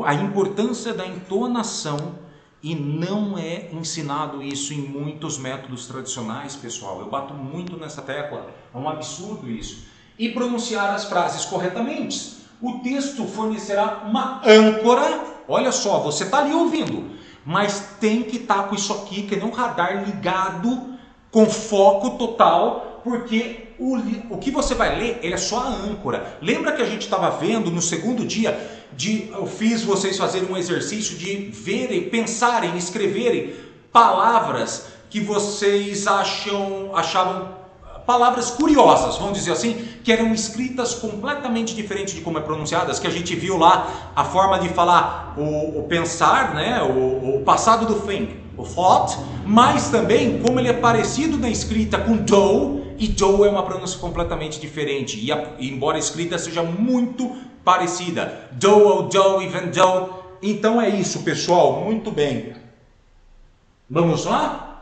A importância da entonação, e não é ensinado isso em muitos métodos tradicionais, pessoal. Eu bato muito nessa tecla, é um absurdo isso. E pronunciar as frases corretamente. O texto fornecerá uma âncora, olha só, você está ali ouvindo, mas tem que estar com isso aqui, que nem um radar ligado, com foco total, porque o que você vai ler, ele é só a âncora. Lembra que a gente estava vendo no segundo dia, eu fiz vocês fazerem um exercício de verem, pensarem, escreverem palavras que vocês achavam palavras curiosas, vamos dizer assim, que eram escritas completamente diferentes de como é pronunciadas, que a gente viu lá a forma de falar o pensar, né, o passado do think, o thought, mas também como ele é parecido na escrita com do, e do é uma pronúncia completamente diferente, e embora a escrita seja muito parecida, do ou do, even do. Então é isso, pessoal, muito bem. Vamos lá?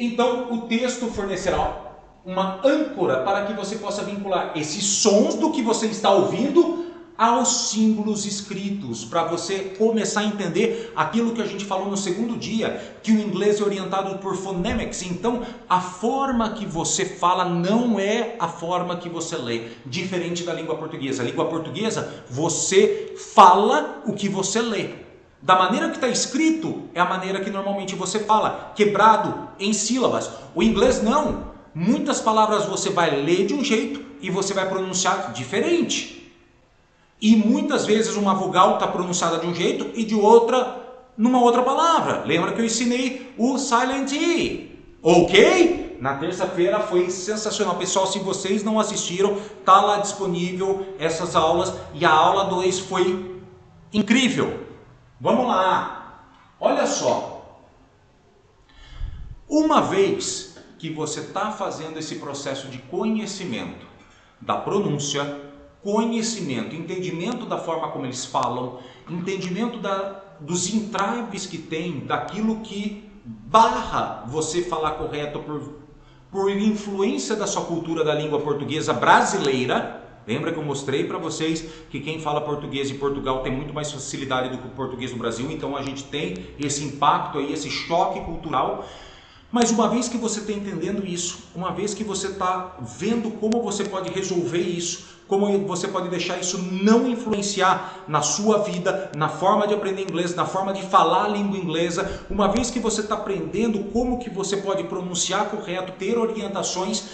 Então, o texto fornecerá uma âncora para que você possa vincular esses sons do que você está ouvindo aos símbolos escritos, para você começar a entender aquilo que a gente falou no segundo dia, que o inglês é orientado por phonemics. Então, a forma que você fala não é a forma que você lê, diferente da língua portuguesa. A língua portuguesa, você fala o que você lê. Da maneira que está escrito, é a maneira que normalmente você fala, quebrado em sílabas. O inglês não. Muitas palavras você vai ler de um jeito e você vai pronunciar diferente. E muitas vezes uma vogal está pronunciada de um jeito e de outra numa outra palavra. Lembra que eu ensinei o Silent E, ok? Na terça-feira foi sensacional. Pessoal, se vocês não assistiram, está lá disponível essas aulas. E a aula 2 foi incrível. Vamos lá, olha só, uma vez que você está fazendo esse processo de conhecimento da pronúncia, conhecimento, entendimento da forma como eles falam, entendimento dos entraves que tem, daquilo que barra você falar correto por influência da sua cultura da língua portuguesa brasileira. Lembra que eu mostrei para vocês que quem fala português em Portugal tem muito mais facilidade do que o português no Brasil, então a gente tem esse impacto aí, esse choque cultural. Mas uma vez que você está entendendo isso, uma vez que você está vendo como você pode resolver isso, como você pode deixar isso não influenciar na sua vida, na forma de aprender inglês, na forma de falar a língua inglesa, uma vez que você está aprendendo como que você pode pronunciar correto, ter orientações,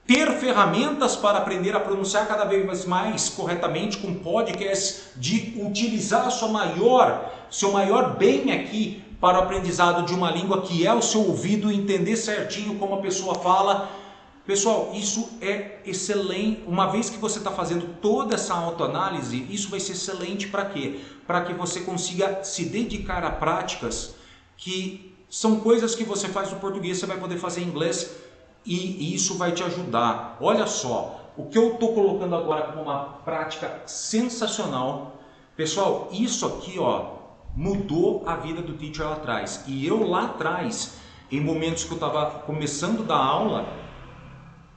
ter ferramentas para aprender a pronunciar cada vez mais corretamente com podcasts, de utilizar seu maior bem aqui para o aprendizado de uma língua que é o seu ouvido, entender certinho como a pessoa fala. Pessoal, isso é excelente. Uma vez que você está fazendo toda essa autoanálise, isso vai ser excelente para quê? Para que você consiga se dedicar a práticas que são coisas que você faz no português, você vai poder fazer em inglês. E isso vai te ajudar. Olha só, o que eu estou colocando agora como uma prática sensacional. Pessoal, isso aqui ó, mudou a vida do teacher lá atrás. E eu lá atrás, em momentos que eu estava começando a dar aula,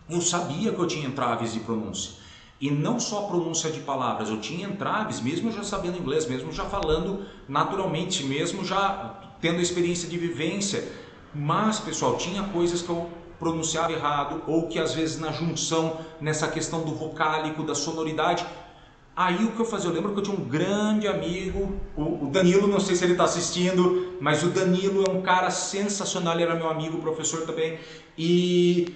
eu sabia que eu tinha entraves de pronúncia. E não só a pronúncia de palavras, eu tinha entraves, mesmo já sabendo inglês, mesmo já falando naturalmente, mesmo já tendo experiência de vivência. Mas, pessoal, tinha coisas que eu pronunciava errado, ou que às vezes na junção, nessa questão do vocálico, da sonoridade. Aí o que eu fazia? Eu lembro que eu tinha um grande amigo, o Danilo, não sei se ele está assistindo, mas o Danilo é um cara sensacional, ele era meu amigo, professor também. E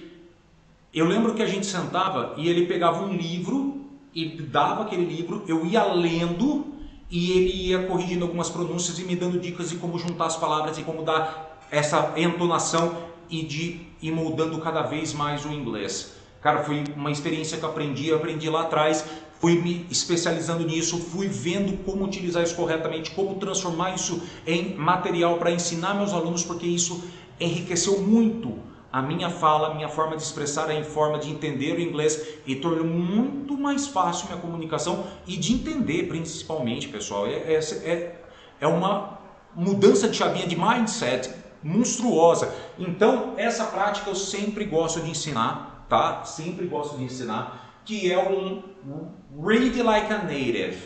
eu lembro que a gente sentava e ele pegava um livro e dava aquele livro, eu ia lendo e ele ia corrigindo algumas pronúncias e me dando dicas de como juntar as palavras e como dar essa entonação e de ir moldando cada vez mais o inglês. Cara, foi uma experiência que eu aprendi lá atrás, fui me especializando nisso, fui vendo como utilizar isso corretamente, como transformar isso em material para ensinar meus alunos, porque isso enriqueceu muito a minha fala, a minha forma de expressar, a forma de entender o inglês e tornou muito mais fácil minha comunicação e de entender principalmente, pessoal. É uma mudança de chavinha de mindset monstruosa. Então, essa prática eu sempre gosto de ensinar, tá? Sempre gosto de ensinar, que é o Read Like a Native.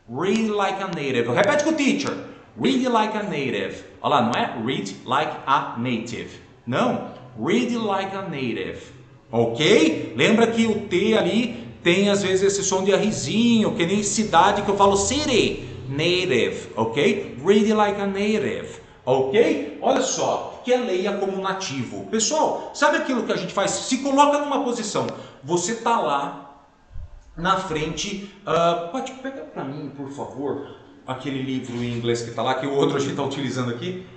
Read Like a Native. Repete com o teacher. Read Like a Native. Olha lá, não é Read Like a Native. Não. Read like a native, ok? Lembra que o T ali tem às vezes esse som de Rzinho, que nem cidade que eu falo city, native, ok? Read like a native, ok? Olha só, que é leia como nativo. Pessoal, sabe aquilo que a gente faz? Se coloca numa posição, você tá lá na frente, pode pegar para mim, por favor, aquele livro em inglês que tá lá, que o outro a gente tá utilizando aqui.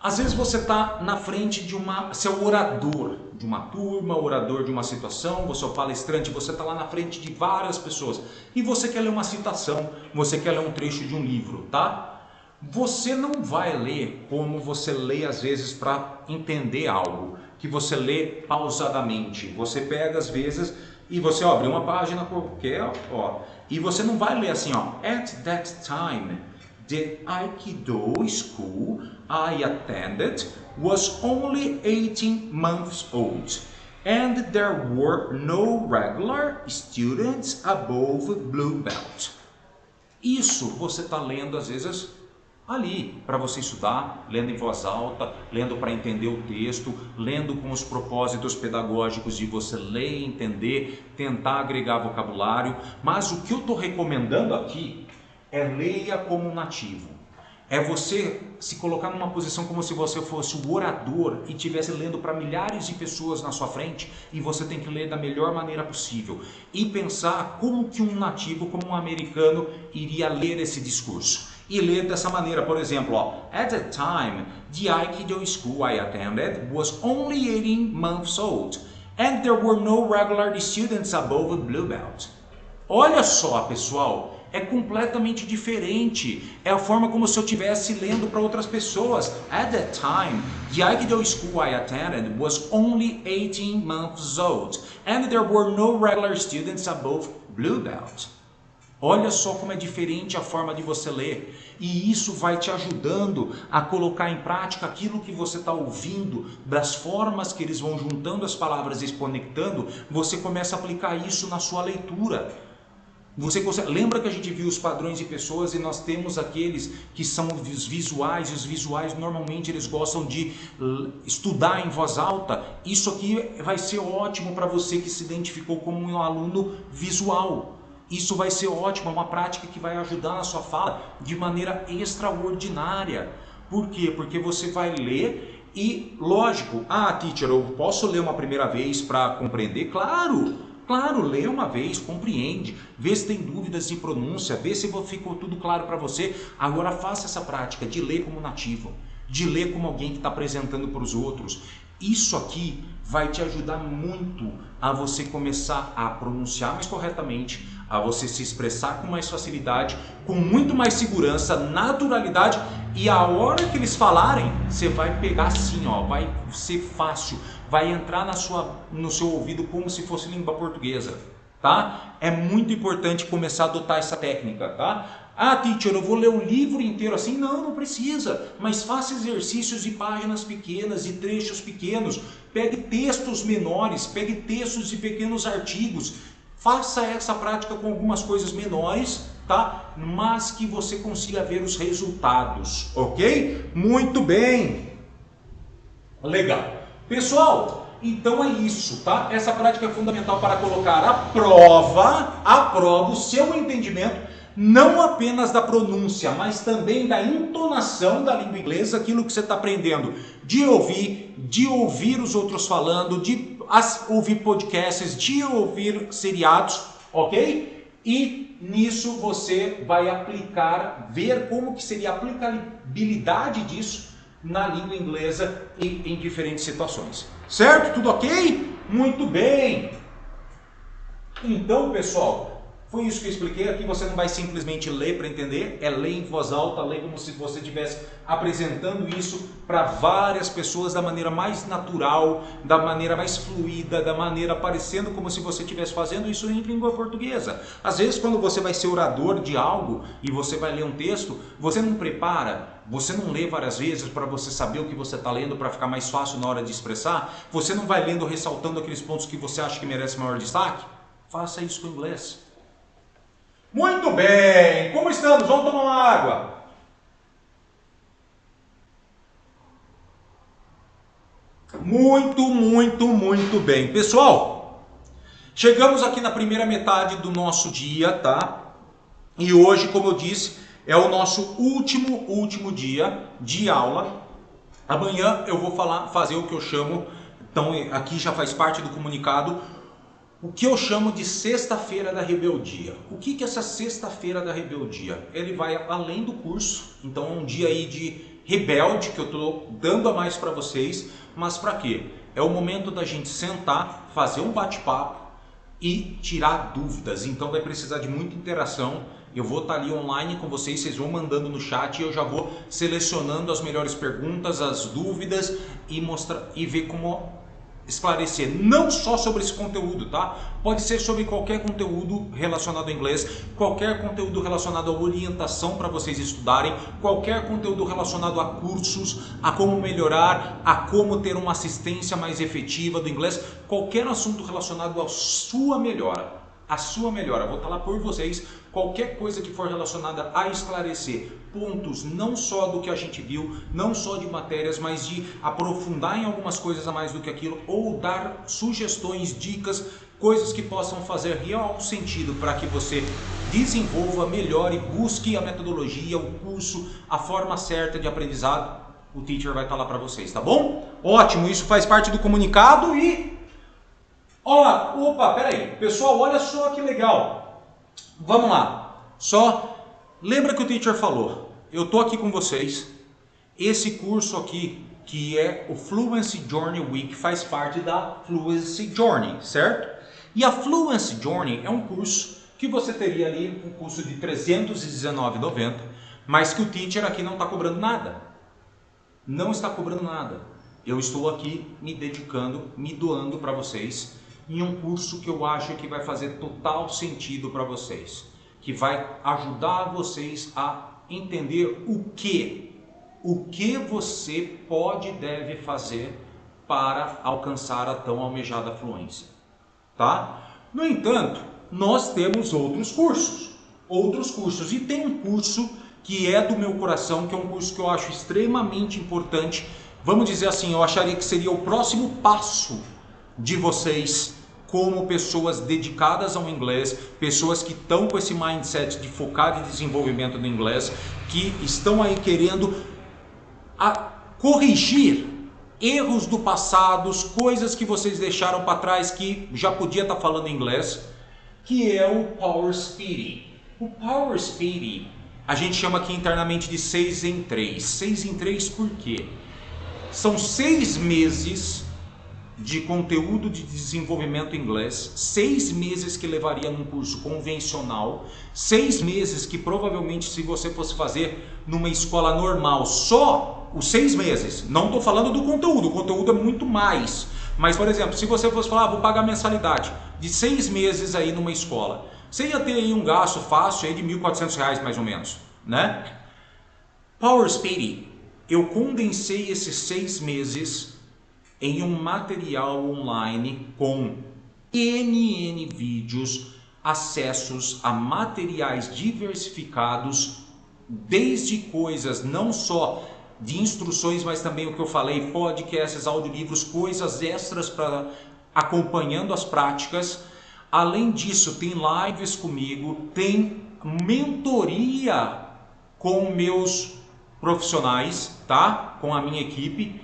Às vezes você está na frente de você é o orador de uma turma, orador de uma situação, você é o palestrante, você está lá na frente de várias pessoas e você quer ler uma citação, você quer ler um trecho de um livro, tá? Você não vai ler como você lê às vezes para entender algo, que você lê pausadamente. Você pega às vezes e você abre uma página qualquer, ó, e você não vai ler assim, ó, at that time. The Aikido school I attended was only 18 months old, and there were no regular students above blue belt. Isso você está lendo às vezes ali, para você estudar, lendo em voz alta, lendo para entender o texto, lendo com os propósitos pedagógicos de você ler, entender, tentar agregar vocabulário. Mas o que eu estou recomendando aqui é leia como nativo. É você se colocar numa posição como se você fosse o orador e estivesse lendo para milhares de pessoas na sua frente e você tem que ler da melhor maneira possível. E pensar como que um nativo, como um americano, iria ler esse discurso. E ler dessa maneira, por exemplo, ó, at the time, the Aikido school I attended was only 18 months old, and there were no regular students above blue belt. Olha só, pessoal, é completamente diferente. É a forma como se eu estivesse lendo para outras pessoas. At that time, the Aikido school I attended was only 18 months old, and there were no regular students above blue belt. Olha só como é diferente a forma de você ler. E isso vai te ajudando a colocar em prática aquilo que você está ouvindo, das formas que eles vão juntando as palavras e se conectando, você começa a aplicar isso na sua leitura. Você consegue, lembra que a gente viu os padrões de pessoas e nós temos aqueles que são os visuais, e os visuais normalmente eles gostam de estudar em voz alta. Isso aqui vai ser ótimo para você que se identificou como um aluno visual. Isso vai ser ótimo, é uma prática que vai ajudar na sua fala de maneira extraordinária. Por quê? Porque você vai ler e, lógico, teacher, eu posso ler uma primeira vez para compreender? Claro, lê uma vez, compreende, vê se tem dúvidas de pronúncia, vê se ficou tudo claro para você. Agora faça essa prática de ler como nativo, de ler como alguém que está apresentando para os outros. Isso aqui vai te ajudar muito a você começar a pronunciar mais corretamente, a você se expressar com mais facilidade, com muito mais segurança, naturalidade, e a hora que eles falarem, você vai pegar assim, ó, vai ser fácil, vai entrar no seu ouvido como se fosse língua portuguesa, tá? É muito importante começar a adotar essa técnica, tá? Teacher, eu vou ler um livro inteiro assim? Não precisa, mas faça exercícios de páginas pequenas, de trechos pequenos. pegue textos menores, pegue textos de pequenos artigos, faça essa prática com algumas coisas menores, tá? Mas que você consiga ver os resultados, ok? Muito bem! Legal. Pessoal, então é isso, tá? Essa prática é fundamental para colocar à prova o seu entendimento, não apenas da pronúncia, mas também da entonação da língua inglesa, aquilo que você está aprendendo de ouvir os outros falando, de ouvir podcasts, de ouvir seriados, ok? E nisso você vai aplicar, ver como que seria a aplicabilidade disso na língua inglesa e em diferentes situações. Certo? Tudo ok? Muito bem! Então, pessoal, foi isso que eu expliquei. Aqui você não vai simplesmente ler para entender, é ler em voz alta, ler como se você estivesse apresentando isso para várias pessoas da maneira mais natural, da maneira mais fluida, da maneira parecendo como se você estivesse fazendo isso em língua portuguesa. Às vezes, quando você vai ser orador de algo e você vai ler um texto, você não prepara, você não lê várias vezes para você saber o que você está lendo para ficar mais fácil na hora de expressar, você não vai lendo ressaltando aqueles pontos que você acha que merece maior destaque. Faça isso com o inglês. Muito bem, como estamos? Vamos tomar uma água. Muito bem. Pessoal, chegamos aqui na primeira metade do nosso dia, tá? E hoje, como eu disse, é o nosso último dia de aula. Amanhã eu vou fazer o que eu chamo, então aqui já faz parte do comunicado, o que eu chamo de sexta-feira da rebeldia. O que é essa sexta-feira da rebeldia? Ele vai além do curso, então é um dia aí de rebelde que eu estou dando a mais para vocês, mas para quê? É o momento da gente sentar, fazer um bate-papo e tirar dúvidas, então vai precisar de muita interação. Eu vou estar ali online com vocês, vocês vão mandando no chat e eu já vou selecionando as melhores perguntas, as dúvidas e ver como esclarecer, não só sobre esse conteúdo, tá? Pode ser sobre qualquer conteúdo relacionado ao inglês, qualquer conteúdo relacionado à orientação para vocês estudarem, qualquer conteúdo relacionado a cursos, a como melhorar, a como ter uma assistência mais efetiva do inglês, qualquer assunto relacionado à sua melhora. A sua melhora, vou estar lá por vocês, qualquer coisa que for relacionada a esclarecer pontos não só do que a gente viu, não só de matérias, mas de aprofundar em algumas coisas a mais do que aquilo, ou dar sugestões, dicas, coisas que possam fazer real sentido para que você desenvolva, melhore, busque a metodologia, o curso, a forma certa de aprendizado. O teacher vai estar lá para vocês, tá bom? Ótimo, isso faz parte do comunicado e... Olá, opa, peraí, pessoal, olha só que legal. Vamos lá, só lembra que o teacher falou, eu tô aqui com vocês, esse curso aqui, que é o Fluency Journey Week, faz parte da Fluency Journey, certo? E a Fluency Journey é um curso que você teria ali, um curso de R$ 319,90, mas que o teacher aqui não está cobrando nada. Não está cobrando nada. Eu estou aqui me dedicando, me doando para vocês, em um curso que eu acho que vai fazer total sentido para vocês, que vai ajudar vocês a entender o que você pode e deve fazer para alcançar a tão almejada fluência, tá? No entanto, nós temos outros cursos, e tem um curso que é do meu coração, que é um curso que eu acho extremamente importante. Vamos dizer assim, eu acharia que seria o próximo passo de vocês como pessoas dedicadas ao inglês, pessoas que estão com esse mindset de focar em desenvolvimento do inglês, que estão aí querendo corrigir erros do passado, coisas que vocês deixaram para trás que já podia estar falando inglês, que é o Power Speedy. O Power Speedy a gente chama aqui internamente de 6 em 3. 6 em 3 por quê? São 6 meses de conteúdo de desenvolvimento em inglês, 6 meses que levaria num curso convencional, 6 meses que provavelmente se você fosse fazer numa escola normal, só os 6 meses, não estou falando do conteúdo, o conteúdo é muito mais, mas por exemplo, se você fosse falar, vou pagar mensalidade de 6 meses aí numa escola, você ia ter aí um gasto fácil aí de R$ 1.400 mais ou menos, né? Power Speedy, eu condensei esses 6 meses em um material online com NN vídeos, acessos a materiais diversificados, desde coisas não só de instruções, mas também o que eu falei, podcasts, audiolivros, coisas extras para acompanhando as práticas. Além disso, tem lives comigo, tem mentoria com meus profissionais, tá? Com a minha equipe,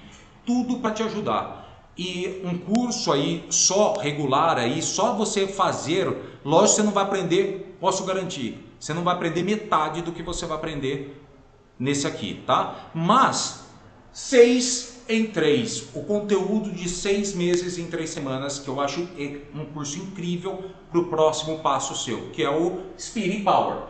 tudo para te ajudar. E um curso aí só regular aí, só você fazer, lógico, você não vai aprender, posso garantir, você não vai aprender metade do que você vai aprender nesse aqui, tá? Mas 6 em 3, o conteúdo de 6 meses em 3 semanas, que eu acho um curso incrível para o próximo passo seu, que é o Spirit Power.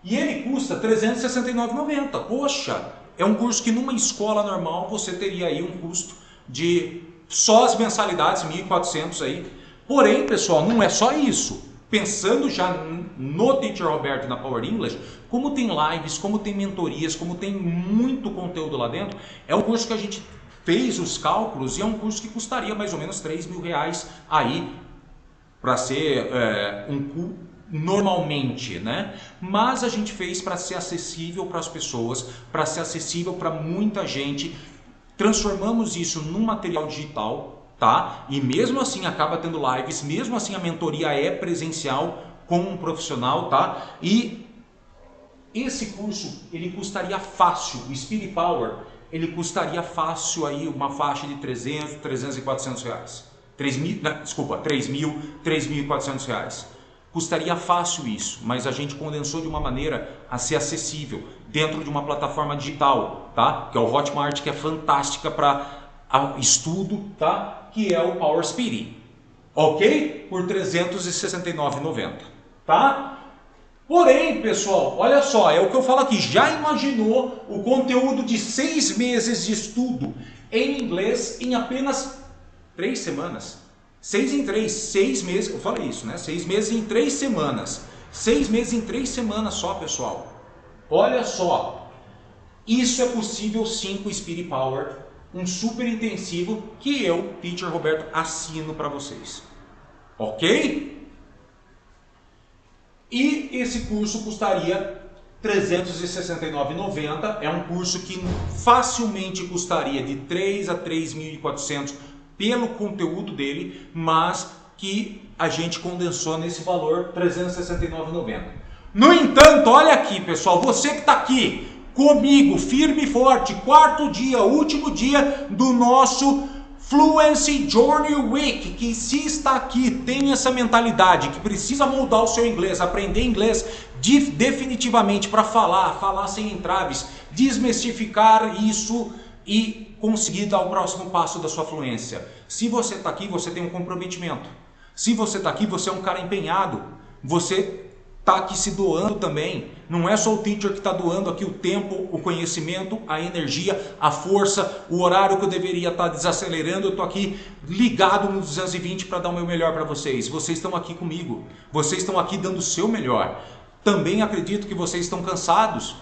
E ele custa R$ 369,90. Poxa, é um curso que numa escola normal você teria aí um custo de só as mensalidades, 1.400 aí. Porém, pessoal, não é só isso. Pensando já no Teacher Roberto e na Power English, como tem lives, como tem mentorias, como tem muito conteúdo lá dentro, é um curso que a gente fez os cálculos e é um curso que custaria mais ou menos R$ 3.000 aí para ser normalmente, né? Mas a gente fez para ser acessível para as pessoas, para ser acessível para muita gente. Transformamos isso num material digital, tá? E mesmo assim acaba tendo lives, mesmo assim a mentoria é presencial com um profissional, tá? E esse curso, ele custaria fácil, o Spirit Power, ele custaria fácil aí uma faixa de 300, 300 e 400 reais. 3.400 reais. Custaria fácil isso, mas a gente condensou de uma maneira a ser acessível dentro de uma plataforma digital, tá? Que é o Hotmart, que é fantástica para estudo, tá? Que é o Power Spirit, ok? Por R$ 369,90, tá? Porém, pessoal, olha só, é o que eu falo aqui, já imaginou o conteúdo de 6 meses de estudo em inglês em apenas 3 semanas? 6 em 3, 6 meses, eu falei isso, né? 6 meses em 3 semanas. 6 meses em 3 semanas só, pessoal. Olha só, isso é possível sim com o Spirit Power, um super intensivo que eu, Teacher Roberto, assino para vocês. Ok? E esse curso custaria R$ 369,90. É um curso que facilmente custaria de 3 a 3.400 pelo conteúdo dele, mas que a gente condensou nesse valor R$ 369,90. No entanto, olha aqui, pessoal, você que está aqui comigo, firme e forte, 4º dia, último dia do nosso Fluency Journey Week, que se está aqui, tem essa mentalidade, que precisa moldar o seu inglês, aprender inglês definitivamente para falar sem entraves, desmistificar isso e conseguir dar o próximo passo da sua fluência. Se você está aqui, você tem um comprometimento. Se você está aqui, você é um cara empenhado. Você está aqui se doando também. Não é só o teacher que está doando aqui o tempo, o conhecimento, a energia, a força, o horário que eu deveria estar desacelerando. Eu estou aqui ligado no 220 para dar o meu melhor para vocês. Vocês estão aqui comigo. Vocês estão aqui dando o seu melhor. Também acredito que vocês estão cansados.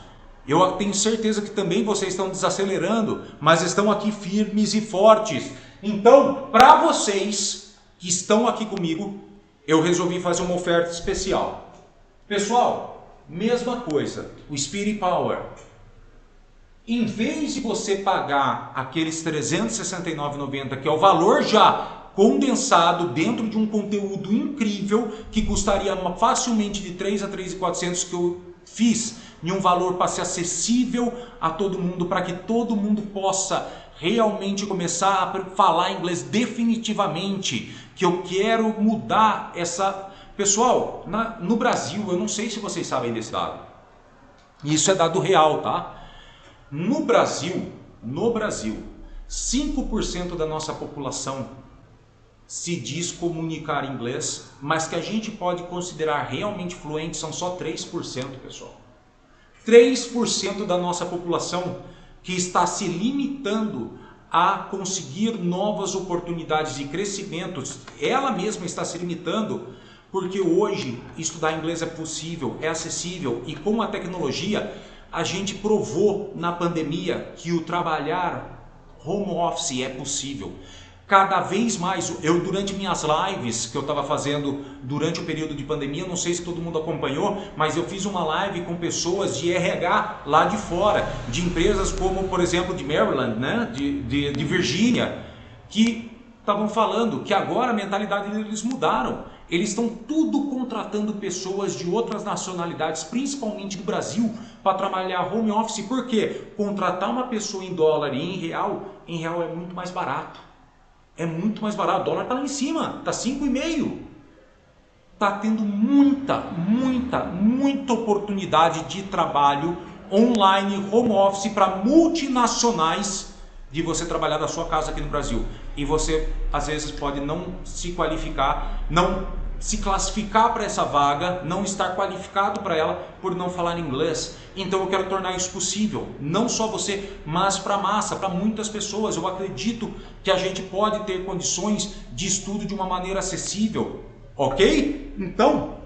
Eu tenho certeza que também vocês estão desacelerando, mas estão aqui firmes e fortes. Então, para vocês que estão aqui comigo, eu resolvi fazer uma oferta especial. Pessoal, mesma coisa, o Spirit Power. Em vez de você pagar aqueles R$ 369,90, que é o valor já condensado dentro de um conteúdo incrível, que custaria facilmente de 3 a 3.400, que eu fiz em um valor para ser acessível a todo mundo, para que todo mundo possa realmente começar a falar inglês definitivamente, que eu quero mudar essa... Pessoal, no Brasil, eu não sei se vocês sabem desse dado, isso é dado real, tá? No Brasil, 5% da nossa população se diz comunicar inglês, mas que a gente pode considerar realmente fluente são só 3%, pessoal. 3% da nossa população que está se limitando a conseguir novas oportunidades de crescimento, ela mesma está se limitando, porque hoje estudar inglês é possível, é acessível, e com a tecnologia a gente provou na pandemia que o trabalhar home office é possível. Cada vez mais, durante minhas lives que eu estava fazendo durante o período de pandemia, não sei se todo mundo acompanhou, mas eu fiz uma live com pessoas de RH lá de fora, de empresas como, por exemplo, de Maryland, né? de Virgínia, que estavam falando que agora a mentalidade deles mudaram. Eles estão tudo contratando pessoas de outras nacionalidades, principalmente do Brasil, para trabalhar home office. Por quê? Contratar uma pessoa em dólar e em real é muito mais barato. É muito mais barato. O dólar está lá em cima, está 5,5. Está tendo muita oportunidade de trabalho online, home office para multinacionais, de você trabalhar da sua casa aqui no Brasil. E você, às vezes, pode não se qualificar, não se classificar para essa vaga, não estar qualificado para ela por não falar inglês. Então eu quero tornar isso possível, não só você, mas para a massa, para muitas pessoas. Eu acredito que a gente pode ter condições de estudo de uma maneira acessível, ok? Então,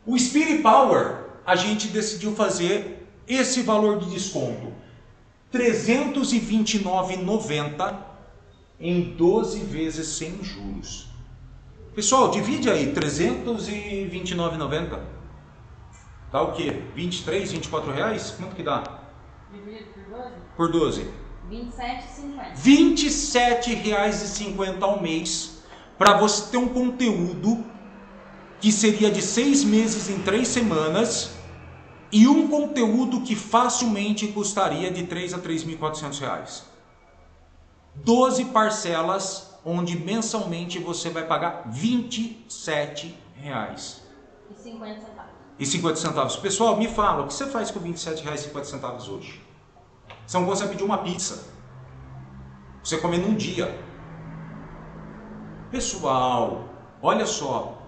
o Spirit Power, a gente decidiu fazer esse valor de desconto, R$ 329,90 em 12 vezes sem juros. Pessoal, divide aí, R$ 329,90. Dá o quê? 23, 24 reais? Quanto que dá? Dividido por 12? Por 12. R$ 27,50. R$ 27,50 ao mês, para você ter um conteúdo que seria de 6 meses em 3 semanas, e um conteúdo que facilmente custaria de R$ 3.000 a R$ 3.400. 12 parcelas, onde mensalmente você vai pagar R$ 27,50. Pessoal, me fala, o que você faz com R$ 27,50 hoje? Você não consegue pedir uma pizza. Você come num dia. Pessoal, olha só,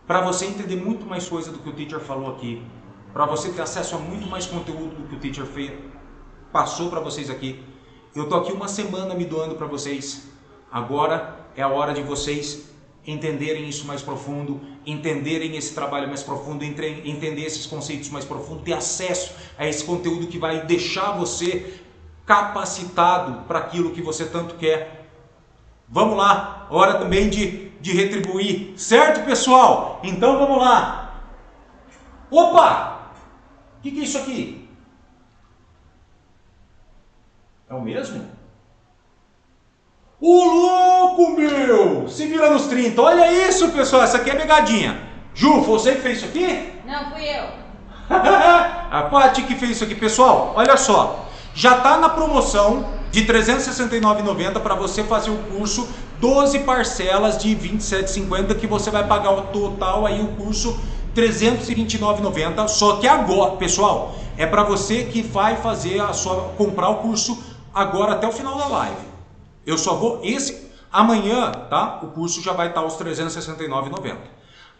para você entender muito mais coisa do que o teacher falou aqui, para você ter acesso a muito mais conteúdo do que o teacher passou para vocês aqui, eu tô aqui uma semana me doando para vocês. Agora é a hora de vocês entenderem isso mais profundo, entenderem esse trabalho mais profundo, entender esses conceitos mais profundos, ter acesso a esse conteúdo que vai deixar você capacitado para aquilo que você tanto quer. Vamos lá, hora também de retribuir, certo, pessoal? Então vamos lá. Opa! O que é isso aqui? É o mesmo? Ô louco, meu! Se vira nos 30. Olha isso, pessoal. Essa aqui é pegadinha. Ju, foi você que fez isso aqui? Não, fui eu. A Paty que fez isso aqui. Pessoal, olha só. Já está na promoção de R$ 369,90 para você fazer o curso 12 parcelas de R$ 27,50, que você vai pagar o total aí o curso R$ 329,90. Só que agora, pessoal, é para você que vai fazer comprar o curso agora até o final da live. Eu só vou amanhã, tá? O curso já vai estar aos R$ 369,90.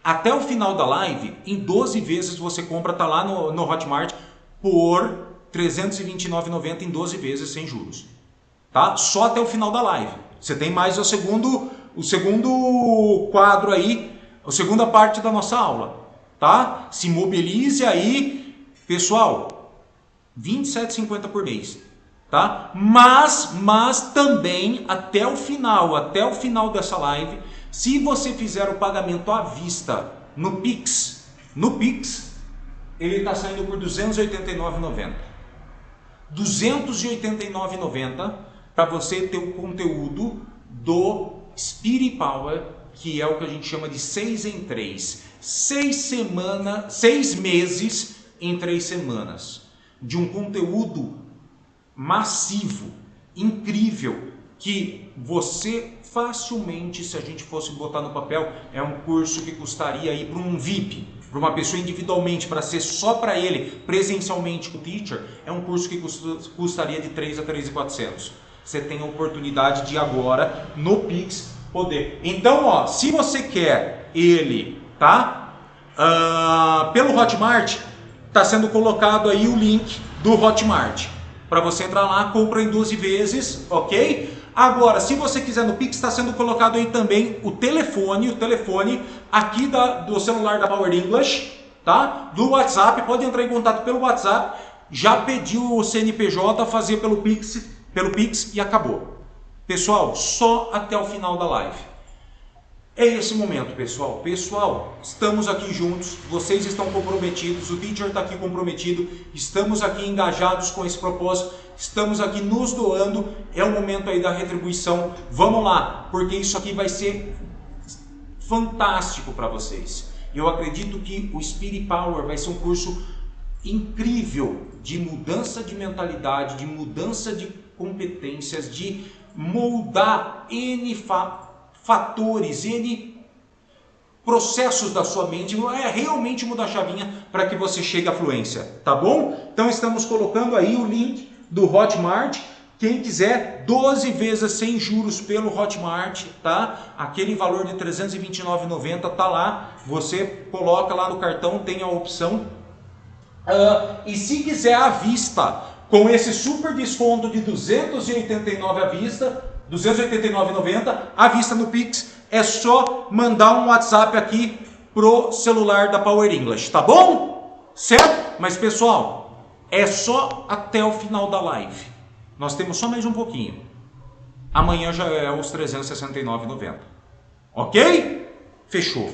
Até o final da live, em 12 vezes você compra, tá lá no Hotmart por R$ 329,90 em 12 vezes sem juros. Tá? Só até o final da live. Você tem mais o segundo quadro aí, a segunda parte da nossa aula, tá? Se mobilize aí, pessoal, R$ 27,50 por mês. Tá? Mas também até o final dessa live, se você fizer o pagamento à vista no Pix, ele está saindo por R$ 289,90. R$ 289,90 para você ter o conteúdo do Spirit Power, que é o que a gente chama de 6 em 3. 6 meses em 3 semanas. De um conteúdo massivo, incrível, que você facilmente, se a gente fosse botar no papel, é um curso que custaria aí para um VIP, para uma pessoa individualmente, para ser só para ele, presencialmente com o teacher, é um curso que custaria de 3 a 3.400. Você tem a oportunidade de agora, no Pix, poder. Então, ó, se você quer ele, tá? Pelo Hotmart, está sendo colocado aí o link do Hotmart. Para você entrar lá, compra em 12 vezes, ok? Agora, se você quiser no Pix, está sendo colocado aí também o telefone aqui do celular da Power English, tá? Do WhatsApp, pode entrar em contato pelo WhatsApp, já pediu o CNPJ, fazer pelo Pix e acabou. Pessoal, só até o final da live. É esse momento, pessoal. Pessoal, estamos aqui juntos, vocês estão comprometidos, o teacher está aqui comprometido, estamos aqui engajados com esse propósito, estamos aqui nos doando, é o momento aí da retribuição. Vamos lá, porque isso aqui vai ser fantástico para vocês. Eu acredito que o Spirit Power vai ser um curso incrível de mudança de mentalidade, de mudança de competências, de moldar N fatores, N processos da sua mente, é realmente mudar a chavinha para que você chegue à fluência, tá bom? Então estamos colocando aí o link do Hotmart. Quem quiser 12 vezes sem juros pelo Hotmart, tá? Aquele valor de R$ 329,90 tá lá. Você coloca lá no cartão, tem a opção. E se quiser à vista, com esse super desconto de R$ 289 à vista, R$ 289,90 à vista no Pix, é só mandar um WhatsApp aqui pro celular da Power English, tá bom? Certo? Mas pessoal, é só até o final da live. Nós temos só mais um pouquinho. Amanhã já é os R$ 369,90. Ok? Fechou.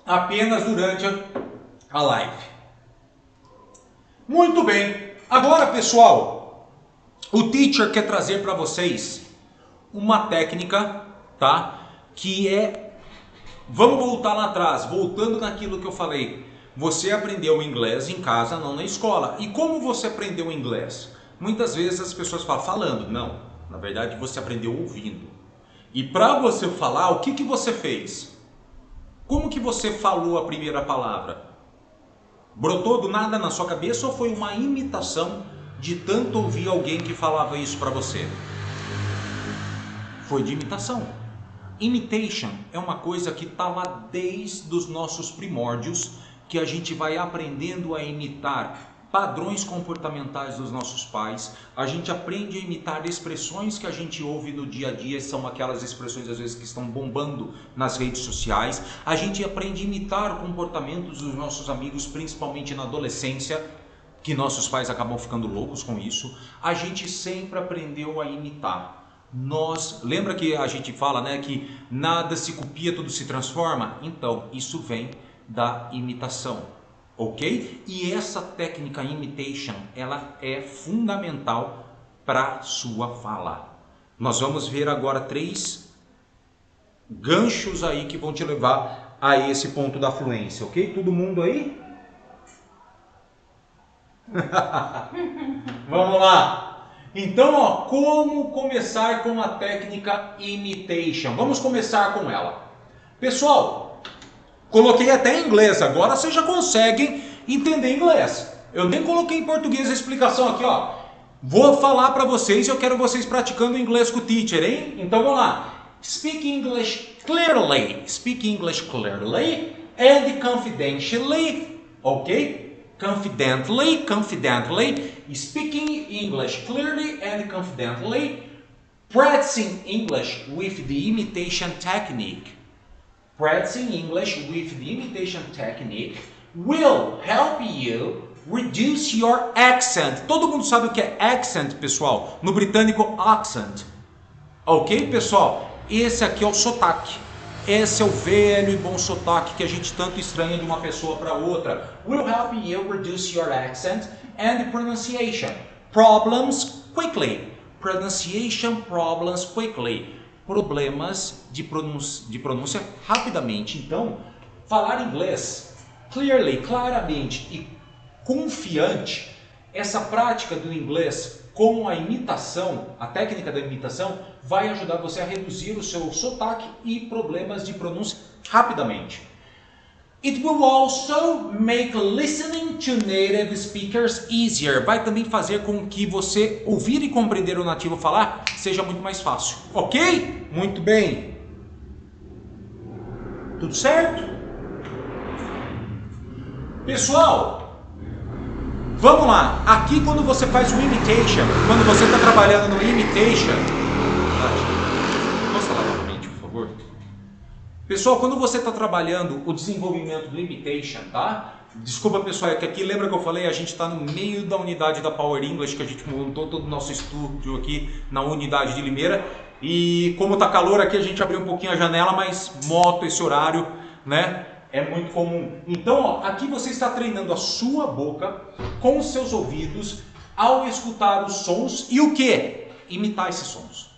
Apenas durante a live. Muito bem. Agora, pessoal, o teacher quer trazer para vocês uma técnica, tá? Que é... Vamos voltar lá atrás, voltando naquilo que eu falei. Você aprendeu inglês em casa, não na escola. E como você aprendeu inglês? Muitas vezes as pessoas falam falando. Não, na verdade você aprendeu ouvindo. E para você falar, o que você fez? Como que você falou a primeira palavra? Brotou do nada na sua cabeça ou foi uma imitação de tanto ouvir alguém que falava isso para você? Foi de imitação. Imitation é uma coisa que está lá desde os nossos primórdios, que a gente vai aprendendo a imitar padrões comportamentais dos nossos pais, a gente aprende a imitar expressões que a gente ouve no dia a dia, são aquelas expressões às vezes que estão bombando nas redes sociais, a gente aprende a imitar comportamentos dos nossos amigos, principalmente na adolescência, que nossos pais acabam ficando loucos com isso, a gente sempre aprendeu a imitar. Lembra que a gente fala, né, que nada se copia, tudo se transforma? Então, isso vem da imitação, ok? E essa técnica imitation, ela é fundamental para sua fala. Nós vamos ver agora 3 ganchos aí que vão te levar a esse ponto da fluência, ok? Todo mundo aí? Vamos lá! Então, ó, como começar com a técnica imitation? Vamos começar com ela. Pessoal, coloquei até em inglês, agora vocês já conseguem entender inglês. Eu nem coloquei em português a explicação aqui, ó. Vou falar para vocês e eu quero vocês praticando inglês com o teacher, hein? Então vamos lá. Speak English clearly. Speak English clearly and confidentially. Ok? Confidently. Speaking English clearly and confidently. Practicing English with the imitation technique. Practicing English with the imitation technique will help you reduce your accent. Todo mundo sabe o que é accent, pessoal? No britânico, accent. Ok, pessoal? Esse aqui é o sotaque. Esse é o velho e bom sotaque que a gente tanto estranha de uma pessoa para outra. Will help you reduce your accent and pronunciation problems quickly. Pronunciation problems quickly. Problemas de pronúncia rapidamente. Então, falar inglês clearly, claramente e confiante, essa prática do inglês com a imitação, a técnica da imitação, vai ajudar você a reduzir o seu sotaque e problemas de pronúncia rapidamente. It will also make listening to native speakers easier. Vai também fazer com que você ouvir e compreender o nativo falar seja muito mais fácil. Ok? Muito bem. Tudo certo? Pessoal, vamos lá. Aqui quando você faz o imitation, quando você está trabalhando no imitation... Posso falar novamente, por favor? Pessoal, quando você está trabalhando o desenvolvimento do imitation, tá? Desculpa pessoal, é que aqui, lembra que eu falei, a gente está no meio da unidade da Power English, que a gente montou todo o nosso estúdio aqui na unidade de Limeira. E como tá calor aqui, a gente abriu um pouquinho a janela, mas moto esse horário, né? É muito comum. Então, ó, aqui você está treinando a sua boca com os seus ouvidos ao escutar os sons e o que? Imitar esses sons.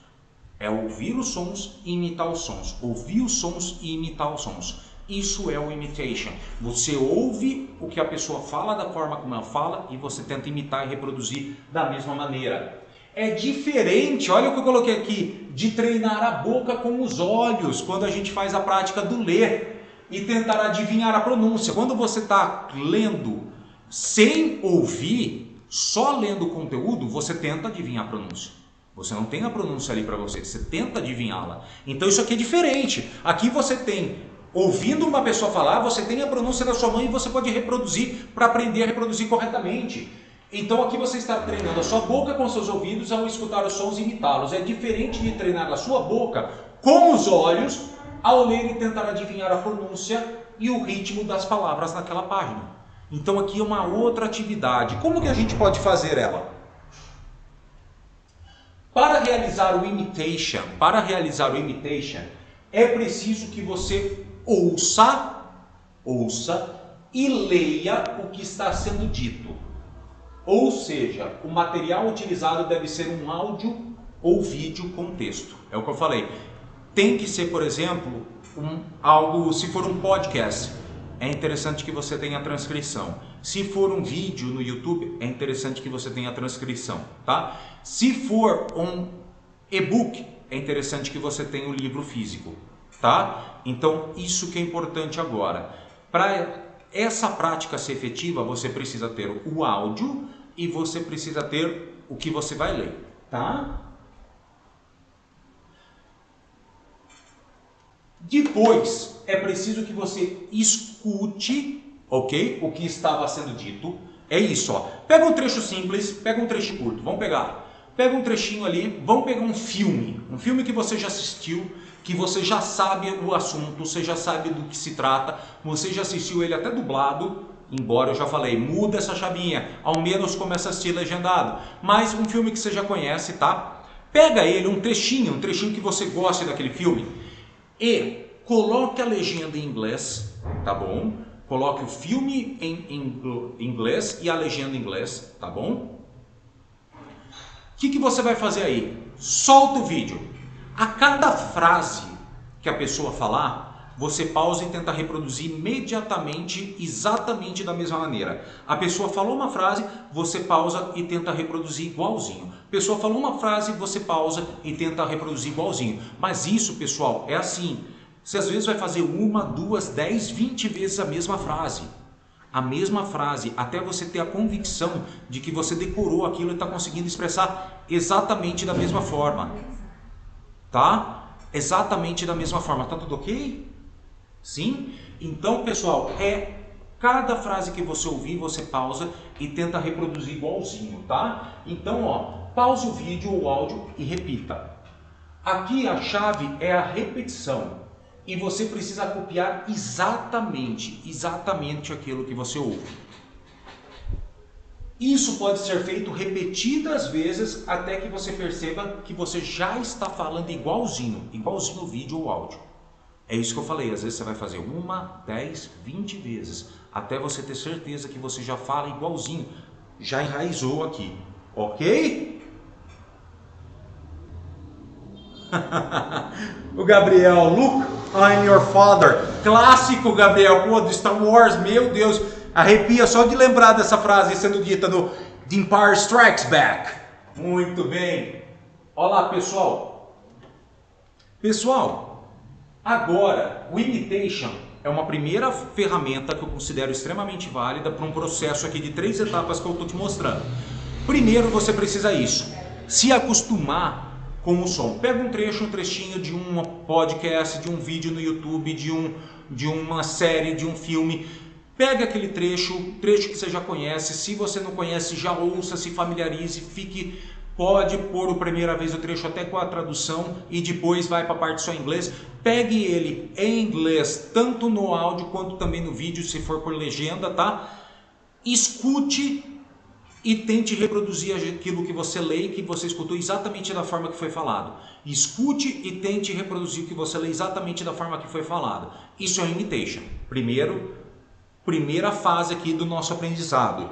É ouvir os sons e imitar os sons. Ouvir os sons e imitar os sons. Isso é o imitation. Você ouve o que a pessoa fala da forma como ela fala e você tenta imitar e reproduzir da mesma maneira. É diferente, olha o que eu coloquei aqui, de treinar a boca com os olhos, quando a gente faz a prática do ler e tentar adivinhar a pronúncia. Quando você está lendo sem ouvir, só lendo o conteúdo, você tenta adivinhar a pronúncia. Você não tem a pronúncia ali para você, você tenta adivinhá-la. Então isso aqui é diferente. Aqui você tem, ouvindo uma pessoa falar, você tem a pronúncia da sua mãe e você pode reproduzir para aprender a reproduzir corretamente. Então aqui você está treinando a sua boca com seus ouvidos ao escutar os sons e imitá-los. É diferente de treinar a sua boca com os olhos ao ler e tentar adivinhar a pronúncia e o ritmo das palavras naquela página. Então aqui é uma outra atividade. Como que a gente pode fazer ela? Para realizar o imitation, é preciso que você ouça e leia o que está sendo dito. Ou seja, o material utilizado deve ser um áudio ou vídeo com texto. É o que eu falei. Tem que ser, por exemplo, algo, se for um podcast, é interessante que você tenha a transcrição. Se for um vídeo no YouTube, é interessante que você tenha a transcrição, tá? Se for um e-book, é interessante que você tenha o livro físico, tá? Então, isso que é importante agora. Para essa prática ser efetiva, você precisa ter o áudio e você precisa ter o que você vai ler, tá? Depois, é preciso que você escute, ok? O que estava sendo dito. É isso, ó. Pega um trecho simples, pega um trecho curto. Vamos pegar. Pega um trechinho ali, vamos pegar um filme que você já assistiu, que você já sabe o assunto, você já sabe do que se trata, você já assistiu ele até dublado, embora eu já falei, muda essa chavinha, ao menos começa a assistir legendado. Mas um filme que você já conhece, tá? Pega ele, um trechinho que você goste daquele filme e coloque a legenda em inglês, tá bom? Coloque o filme em inglês e a legenda em inglês, tá bom? O que você vai fazer aí? Solta o vídeo. A cada frase que a pessoa falar, você pausa e tenta reproduzir imediatamente, exatamente da mesma maneira. A pessoa falou uma frase, você pausa e tenta reproduzir igualzinho. A pessoa falou uma frase, você pausa e tenta reproduzir igualzinho. Mas isso, pessoal, é assim. Você às vezes vai fazer 1, 2, 10, 20 vezes a mesma frase. A mesma frase, até você ter a convicção de que você decorou aquilo e está conseguindo expressar exatamente da mesma forma. Tá? Exatamente da mesma forma. Tá tudo ok? Sim? Então, pessoal, cada frase que você ouvir, você pausa e tenta reproduzir igualzinho, tá? Então, ó, pause o vídeo ou o áudio e repita. Aqui a chave é a repetição. E você precisa copiar exatamente aquilo que você ouve. Isso pode ser feito repetidas vezes até que você perceba que você já está falando igualzinho o vídeo ou o áudio. É isso que eu falei, às vezes você vai fazer 1, 10, 20 vezes, até você ter certeza que você já fala igualzinho, já enraizou aqui, ok? O Gabriel, look, I'm your father. Clássico, Gabriel, pô, do Star Wars, meu Deus. Arrepia só de lembrar dessa frase sendo dita no The Empire Strikes Back. Muito bem. Olá, pessoal. Pessoal, agora, o imitation é uma primeira ferramenta que eu considero extremamente válida para um processo aqui de 3 etapas que eu estou te mostrando. Primeiro, você precisa se acostumar com o som. Pega um trechinho de um podcast, de um vídeo no YouTube, de uma série, de um filme. Pega aquele trecho que você já conhece. Se você não conhece, já ouça, se familiarize, fique pode pôr a primeira vez o trecho até com a tradução e depois vai para a parte só em inglês. Pegue ele em inglês, tanto no áudio quanto também no vídeo, se for por legenda, tá? Escute e tente reproduzir aquilo que você lê e que você escutou exatamente da forma que foi falado. Escute e tente reproduzir o que você lê exatamente da forma que foi falado. Isso é imitation. Primeira fase aqui do nosso aprendizado.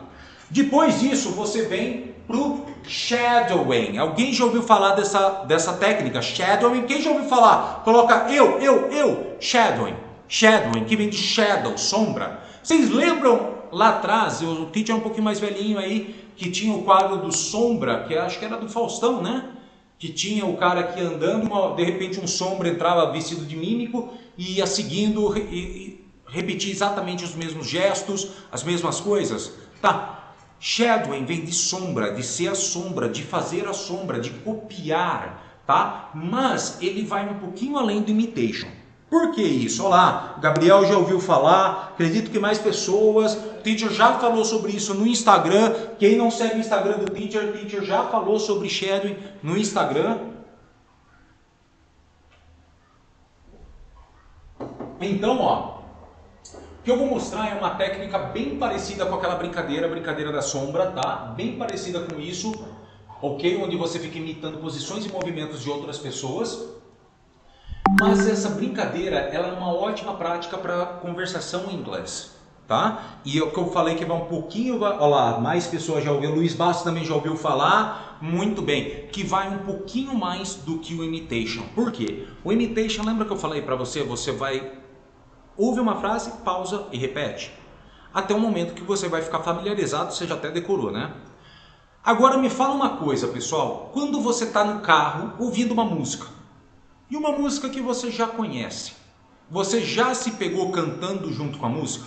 Depois disso, você vem pro shadowing. Alguém já ouviu falar dessa técnica? Shadowing. Quem já ouviu falar? Coloca eu. Shadowing. Shadowing, que vem de shadow, sombra. Vocês lembram lá atrás, o teacher é um pouquinho mais velhinho aí, que tinha o quadro do Sombra, que acho que era do Faustão, né? Que tinha o cara aqui andando, de repente um sombra entrava vestido de mímico e ia seguindo e repetia exatamente os mesmos gestos, as mesmas coisas. Tá, shadowing vem de sombra, de ser a sombra, de fazer a sombra, de copiar, tá? Mas ele vai um pouquinho além do imitation. Por que isso? Olá, Gabriel já ouviu falar, acredito que mais pessoas, o Teacher já falou sobre isso no Instagram. Quem não segue o Instagram do Teacher, o Teacher já falou sobre shadowing no Instagram. Então, ó, o que eu vou mostrar é uma técnica bem parecida com aquela brincadeira da sombra, tá? Bem parecida com isso, ok? Onde você fica imitando posições e movimentos de outras pessoas. Mas essa brincadeira, ela é uma ótima prática para conversação em inglês, tá? E é o que eu falei que vai um pouquinho, olha lá, mais pessoas já ouviram, Luiz Bastos também já ouviu falar, muito bem, que vai um pouquinho mais do que o imitation. Por quê? O imitation, lembra que eu falei para você, você vai, ouve uma frase, pausa e repete. Até o momento que você vai ficar familiarizado, você já até decorou, né? Agora me fala uma coisa, pessoal, quando você está no carro ouvindo uma música, e uma música que você já conhece, você já se pegou cantando junto com a música?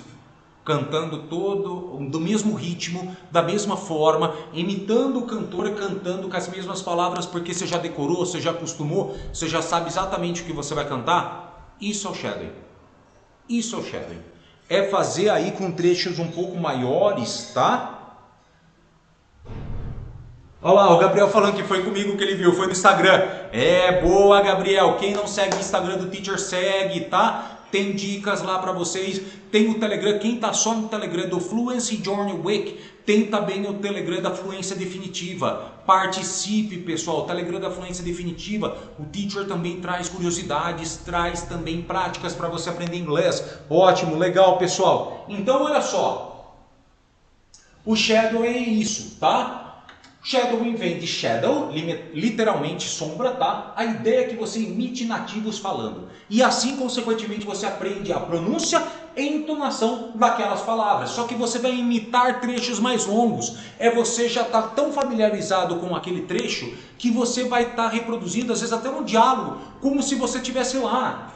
Cantando todo do mesmo ritmo, da mesma forma, imitando o cantor e cantando com as mesmas palavras porque você já decorou, você já acostumou, você já sabe exatamente o que você vai cantar? Isso é o shadowing. Isso é o shadowing. É fazer aí com trechos um pouco maiores, tá? Olha lá, o Gabriel falando que foi comigo que ele viu, foi no Instagram. É, boa, Gabriel. Quem não segue o Instagram do Teacher, segue, tá? Tem dicas lá para vocês. Tem o Telegram, quem tá só no Telegram do Fluency Journey Week, tem também o Telegram da Fluência Definitiva. Participe, pessoal. O Telegram da Fluência Definitiva, o Teacher também traz curiosidades, traz também práticas para você aprender inglês. Ótimo, legal, pessoal. Então, olha só. O shadow é isso, tá? Shadowing vem de shadow, literalmente sombra, tá? A ideia é que você imite nativos falando. E assim, consequentemente, você aprende a pronúncia e entonação daquelas palavras. Só que você vai imitar trechos mais longos. Você já está tão familiarizado com aquele trecho que você vai estar reproduzindo, às vezes até um diálogo, como se você estivesse lá.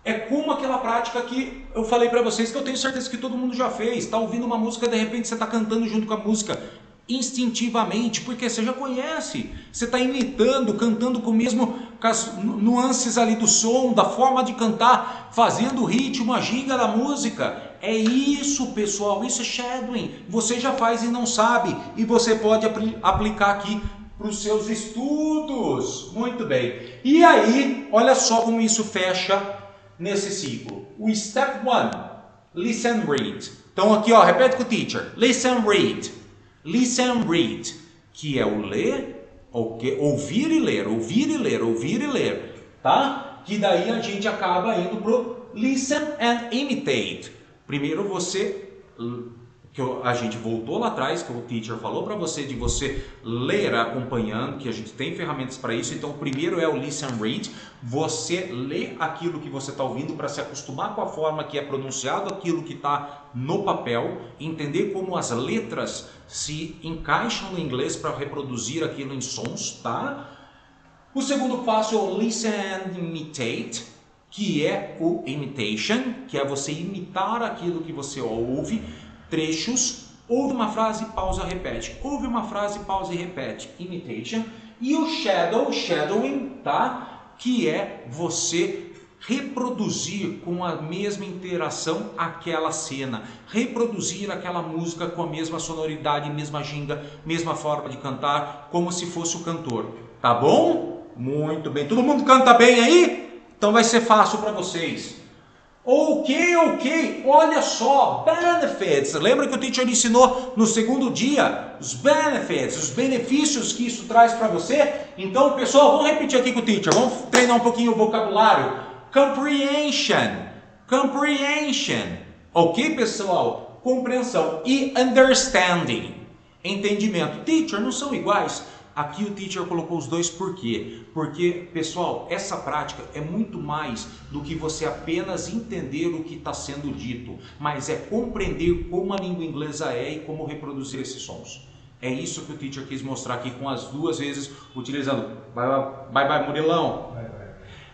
É como aquela prática que eu falei para vocês, que eu tenho certeza que todo mundo já fez. Está ouvindo uma música, de repente você está cantando junto com a música. Instintivamente, porque você já conhece, você está imitando, cantando com as nuances ali do som, da forma de cantar, fazendo o ritmo, a ginga da música. É isso, pessoal, isso é shadowing. Você já faz e não sabe, e você pode aplicar aqui para os seus estudos. Muito bem. E aí, olha só como isso fecha nesse ciclo. O step 1, listen and read. Então aqui, ó, repete com o teacher. Listen and read. Listen and read, que é o ler, ouvir e ler, ouvir e ler, ouvir e ler, tá? Que daí a gente acaba indo pro listen and imitate. Primeiro a gente voltou lá atrás, que o teacher falou para você de você ler acompanhando, que a gente tem ferramentas para isso. Então o primeiro é o listen and read, você lê aquilo que você está ouvindo para se acostumar com a forma que é pronunciado aquilo que está no papel, entender como as letras se encaixam no inglês para reproduzir aquilo em sons, tá? O segundo passo é o listen and imitate, que é o imitation, que é você imitar aquilo que você ouve, trechos, ouve uma frase, pausa, repete. Ouve uma frase, pausa e repete. Imitation. E o shadowing, tá? Que é você reproduzir com a mesma interação aquela cena, reproduzir aquela música com a mesma sonoridade, mesma ginga, mesma forma de cantar, como se fosse o cantor. Tá bom? Muito bem. Todo mundo canta bem aí? Então vai ser fácil para vocês. Ok. Olha só, benefits. Lembra que o teacher ensinou no segundo dia os benefits, os benefícios que isso traz para você? Então, pessoal, vamos repetir aqui com o teacher. Vamos treinar um pouquinho o vocabulário. Comprehension. Ok, pessoal? Compreensão. E understanding. Entendimento. Teacher, não são iguais? Aqui o teacher colocou os dois por quê? Porque, pessoal, essa prática é muito mais do que você apenas entender o que está sendo dito, mas é compreender como a língua inglesa é e como reproduzir esses sons. É isso que o teacher quis mostrar aqui com as duas vezes, utilizando bye, Murilão.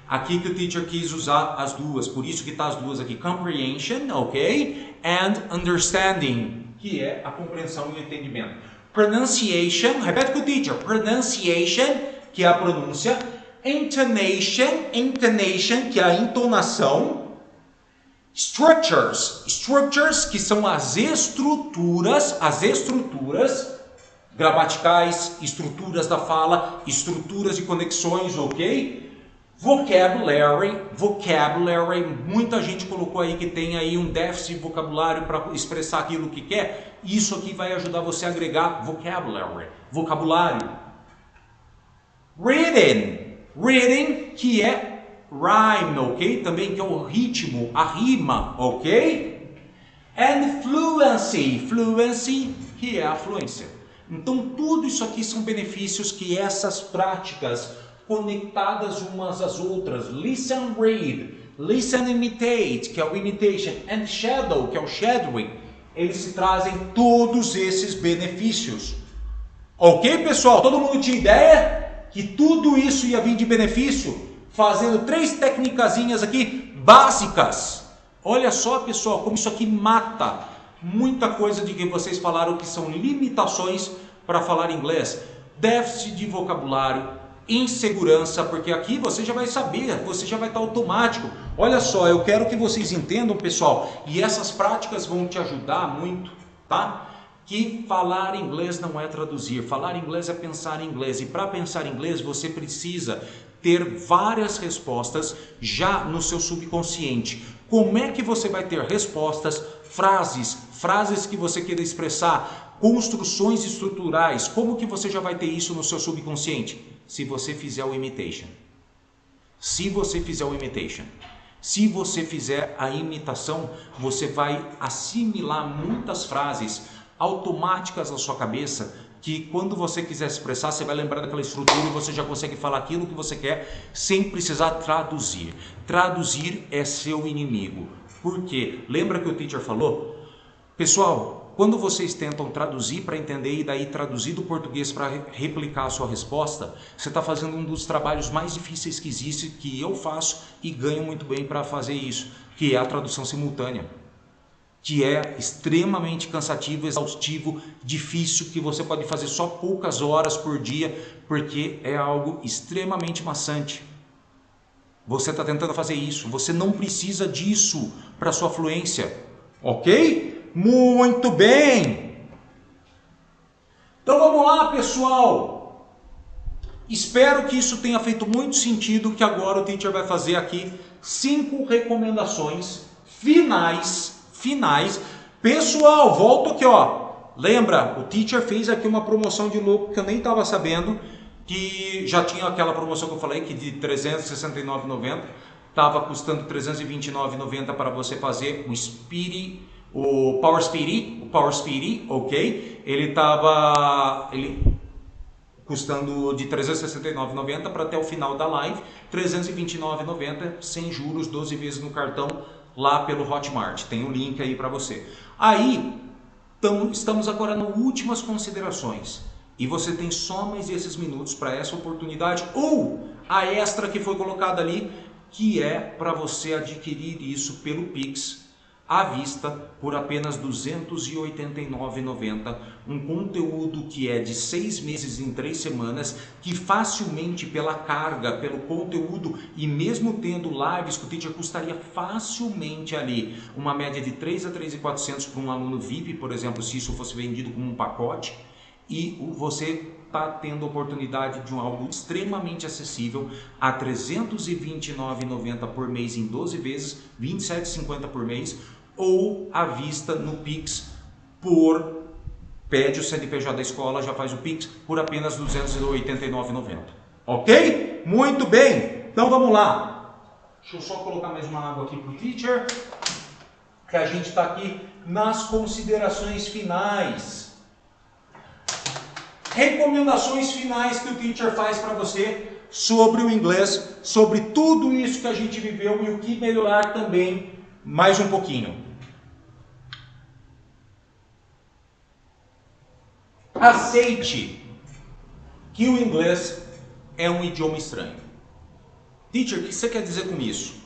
Aqui que o teacher quis usar as duas, por isso que está as duas aqui, comprehension, ok? And understanding, que é a compreensão e o entendimento. Pronunciation, repete com o teacher, pronunciation, que é a pronúncia, intonation, que é a entonação, structures, que são as estruturas gramaticais, estruturas da fala, estruturas de conexões, ok? Vocabulary, muita gente colocou aí que tem aí um déficit de vocabulário para expressar aquilo que quer. Isso aqui vai ajudar você a agregar vocabulário. Reading, que é rhyme, ok? Também que é o ritmo, a rima, ok? And fluency, que é a fluência. Então tudo isso aqui são benefícios que essas práticas conectadas umas às outras, listen, read, listen, imitate, que é o imitation, and shadow, que é o shadowing, eles se trazem todos esses benefícios. Ok, pessoal? Todo mundo tinha ideia que tudo isso ia vir de benefício? Fazendo 3 tecnicazinhas aqui básicas. Olha só, pessoal, como isso aqui mata muita coisa de que vocês falaram que são limitações para falar inglês. Déficit de vocabulário, insegurança, porque aqui você já vai saber, você já vai estar automático. Olha só, eu quero que vocês entendam, pessoal, e essas práticas vão te ajudar muito, tá? Que falar inglês não é traduzir, falar inglês é pensar em inglês, e para pensar em inglês você precisa ter várias respostas já no seu subconsciente. Como é que você vai ter respostas, frases que você queira expressar, construções estruturais, como que você já vai ter isso no seu subconsciente? Se você fizer o imitation. Se você fizer a imitação, você vai assimilar muitas frases automáticas na sua cabeça, que quando você quiser expressar, você vai lembrar daquela estrutura e você já consegue falar aquilo que você quer sem precisar traduzir. Traduzir é seu inimigo. Por quê? Lembra que o teacher falou? Pessoal, quando vocês tentam traduzir para entender e daí traduzir do português para replicar a sua resposta, você está fazendo um dos trabalhos mais difíceis que existe, que eu faço e ganho muito bem para fazer isso, que é a tradução simultânea, que é extremamente cansativo, exaustivo, difícil, que você pode fazer só poucas horas por dia, porque é algo extremamente maçante. Você está tentando fazer isso, você não precisa disso para sua fluência, ok? Muito bem! Então vamos lá, pessoal! Espero que isso tenha feito muito sentido, que agora o teacher vai fazer aqui 5 recomendações finais. Pessoal, volto aqui, ó. Lembra, o teacher fez aqui uma promoção de louco que eu nem estava sabendo, que já tinha aquela promoção que eu falei, que de R$ 369,90 estava custando R$ 329,90 para você fazer o Power Speedy, ok? Ele estava custando de R$ 369,90 para até o final da live, R$ 329,90 sem juros, 12 vezes no cartão lá pelo Hotmart. Tem um link aí para você. Aí, estamos agora nas últimas considerações. E você tem só mais esses minutos para essa oportunidade ou a extra que foi colocada ali, que é para você adquirir isso pelo Pix. à vista por apenas R$ 289,90, um conteúdo que é de 6 meses em 3 semanas, que facilmente pela carga, pelo conteúdo e mesmo tendo lives que o teacher custaria facilmente ali uma média de 3 a 3.400 para um aluno VIP, por exemplo, se isso fosse vendido como um pacote, e você está tendo a oportunidade de algo extremamente acessível a R$ 329,90 por mês em 12 vezes, R$ 27,50 por mês, ou à vista no Pix pede o CNPJ da escola, já faz o Pix por apenas R$ 289,90. Ok? Muito bem! Então vamos lá. Deixa eu só colocar mais uma água aqui para o teacher, que a gente está aqui nas considerações finais. Recomendações finais que o teacher faz para você sobre o inglês, sobre tudo isso que a gente viveu e o que melhorar também mais um pouquinho. Aceite que o inglês é um idioma estranho. Teacher, o que você quer dizer com isso?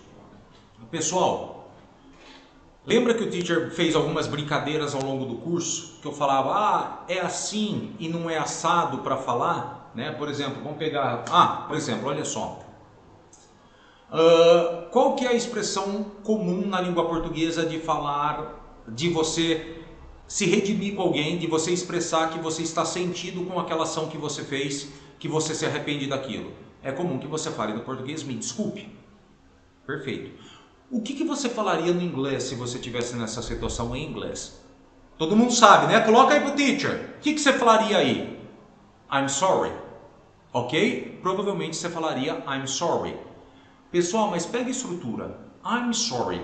Pessoal, lembra que o teacher fez algumas brincadeiras ao longo do curso? Que eu falava, é assim e não é assado para falar? Né? Por exemplo, vamos pegar... por exemplo, olha só. Qual que é a expressão comum na língua portuguesa de falar, de você se redimir com alguém, de você expressar que você está sentido com aquela ação que você fez, que você se arrepende daquilo? É comum que você fale no português, me desculpe. Perfeito. O que você falaria no inglês se você estivesse nessa situação em inglês? Todo mundo sabe, né? Coloca aí pro teacher. O que você falaria aí? I'm sorry. Ok? Provavelmente você falaria I'm sorry. Pessoal, mas pega a estrutura. I'm sorry.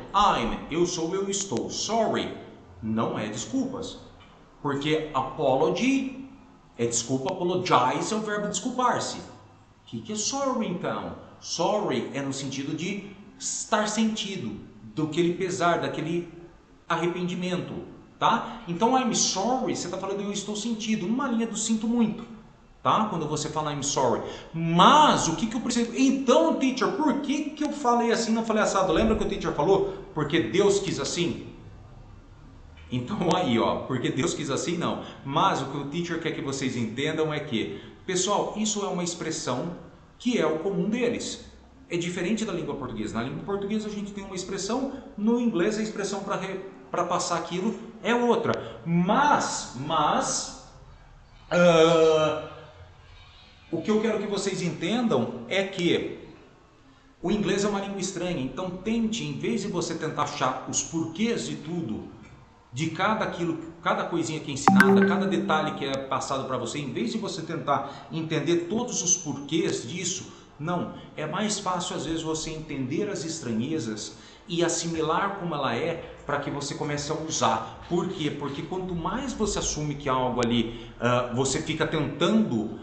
Eu sou, eu estou. Sorry não é desculpas. Porque apology é desculpa, apologize é o verbo desculpar-se. O que é sorry então? Sorry é no sentido de estar sentido, daquele pesar, daquele arrependimento, tá? Então I'm sorry, você está falando eu estou sentido, numa linha do sinto muito, tá? Quando você fala I'm sorry. Mas o que eu preciso? Então, teacher, por que eu falei assim, não falei assado? Lembra que o teacher falou? Porque Deus quis assim? Então aí, porque Deus quis assim, não. Mas o que o teacher quer que vocês entendam é que, pessoal, isso é uma expressão que é o comum deles. É diferente da língua portuguesa. Na língua portuguesa a gente tem uma expressão, no inglês a expressão para passar aquilo é outra. Mas o que eu quero que vocês entendam é que o inglês é uma língua estranha. Então tente, em vez de você tentar achar os porquês de tudo, de cada coisinha que é ensinada, cada detalhe que é passado para você, em vez de você tentar entender todos os porquês disso, não, é mais fácil às vezes você entender as estranhezas e assimilar como ela é para que você comece a usar. Por quê? Porque quanto mais você assume que algo ali, você fica tentando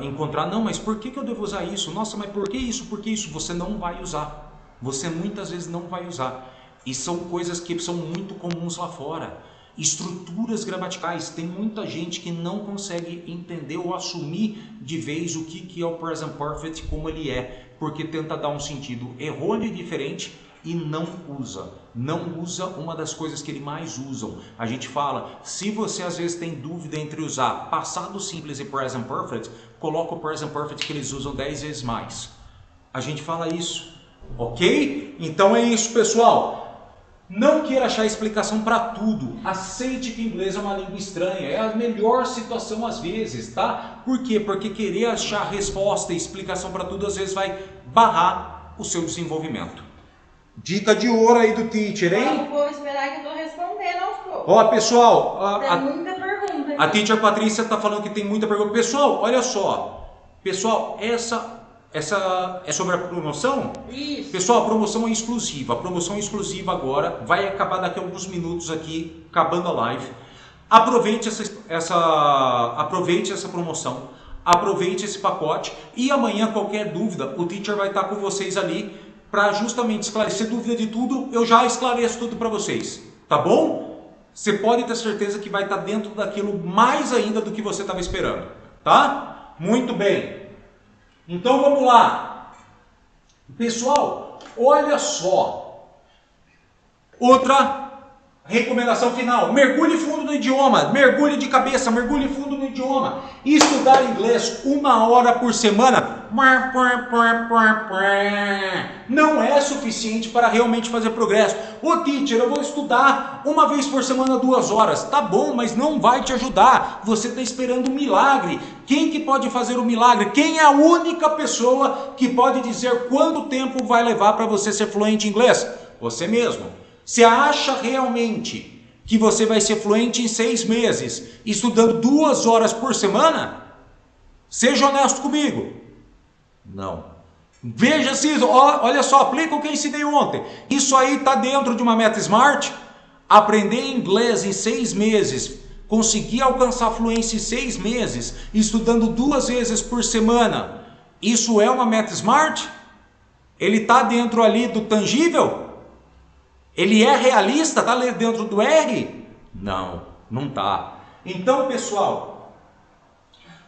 encontrar, não, mas por que eu devo usar isso? Nossa, mas por que isso? Por que isso? Você não vai usar. Você muitas vezes não vai usar. E são coisas que são muito comuns lá fora. Estruturas gramaticais. Tem muita gente que não consegue entender ou assumir de vez o que é o present perfect como ele é. Porque tenta dar um sentido errôneo e diferente e não usa. Não usa uma das coisas que eles mais usam. A gente fala, se você às vezes tem dúvida entre usar passado simples e present perfect, coloca o present perfect que eles usam 10 vezes mais. A gente fala isso. Ok? Então é isso, pessoal. Não queira achar explicação para tudo. Aceite que inglês é uma língua estranha. É a melhor situação às vezes, tá? Por quê? Porque querer achar resposta e explicação para tudo às vezes vai barrar o seu desenvolvimento. Dica de ouro aí do teacher, hein? Eu vou esperar que eu tô respondendo aos poucos. Pessoal, tem muita pergunta aqui. A teacher Patrícia está falando que tem muita pergunta. Pessoal, olha só. Pessoal, essa é sobre a promoção? Isso. Pessoal, a promoção é exclusiva. A promoção é exclusiva agora. Vai acabar daqui a alguns minutos aqui, acabando a live. Aproveite essa promoção. Aproveite esse pacote. E amanhã, qualquer dúvida, o teacher vai estar com vocês ali para justamente esclarecer dúvida de tudo. Eu já esclareço tudo para vocês. Tá bom? Você pode ter certeza que vai estar dentro daquilo mais ainda do que você estava esperando. Tá? Muito bem. Então vamos lá. Pessoal, olha só. Outra Recomendação final, mergulhe fundo no idioma, mergulhe de cabeça, mergulhe fundo no idioma. Estudar inglês 1 hora por semana não é suficiente para realmente fazer progresso. Ô teacher, eu vou estudar 1 vez por semana 2 horas. Tá bom, mas não vai te ajudar. Você está esperando um milagre. Quem que pode fazer o milagre? Quem é a única pessoa que pode dizer quanto tempo vai levar para você ser fluente em inglês? Você mesmo. Você acha realmente que você vai ser fluente em 6 meses, estudando 2 horas por semana? Seja honesto comigo. Não. Veja se, olha só, aplica o que eu ensinei ontem. Isso aí está dentro de uma meta SMART? Aprender inglês em 6 meses, conseguir alcançar fluência em 6 meses, estudando 2 vezes por semana. Isso é uma meta SMART? Ele está dentro ali do tangível? Ele é realista? Está dentro do R? Não, não está. Então, pessoal,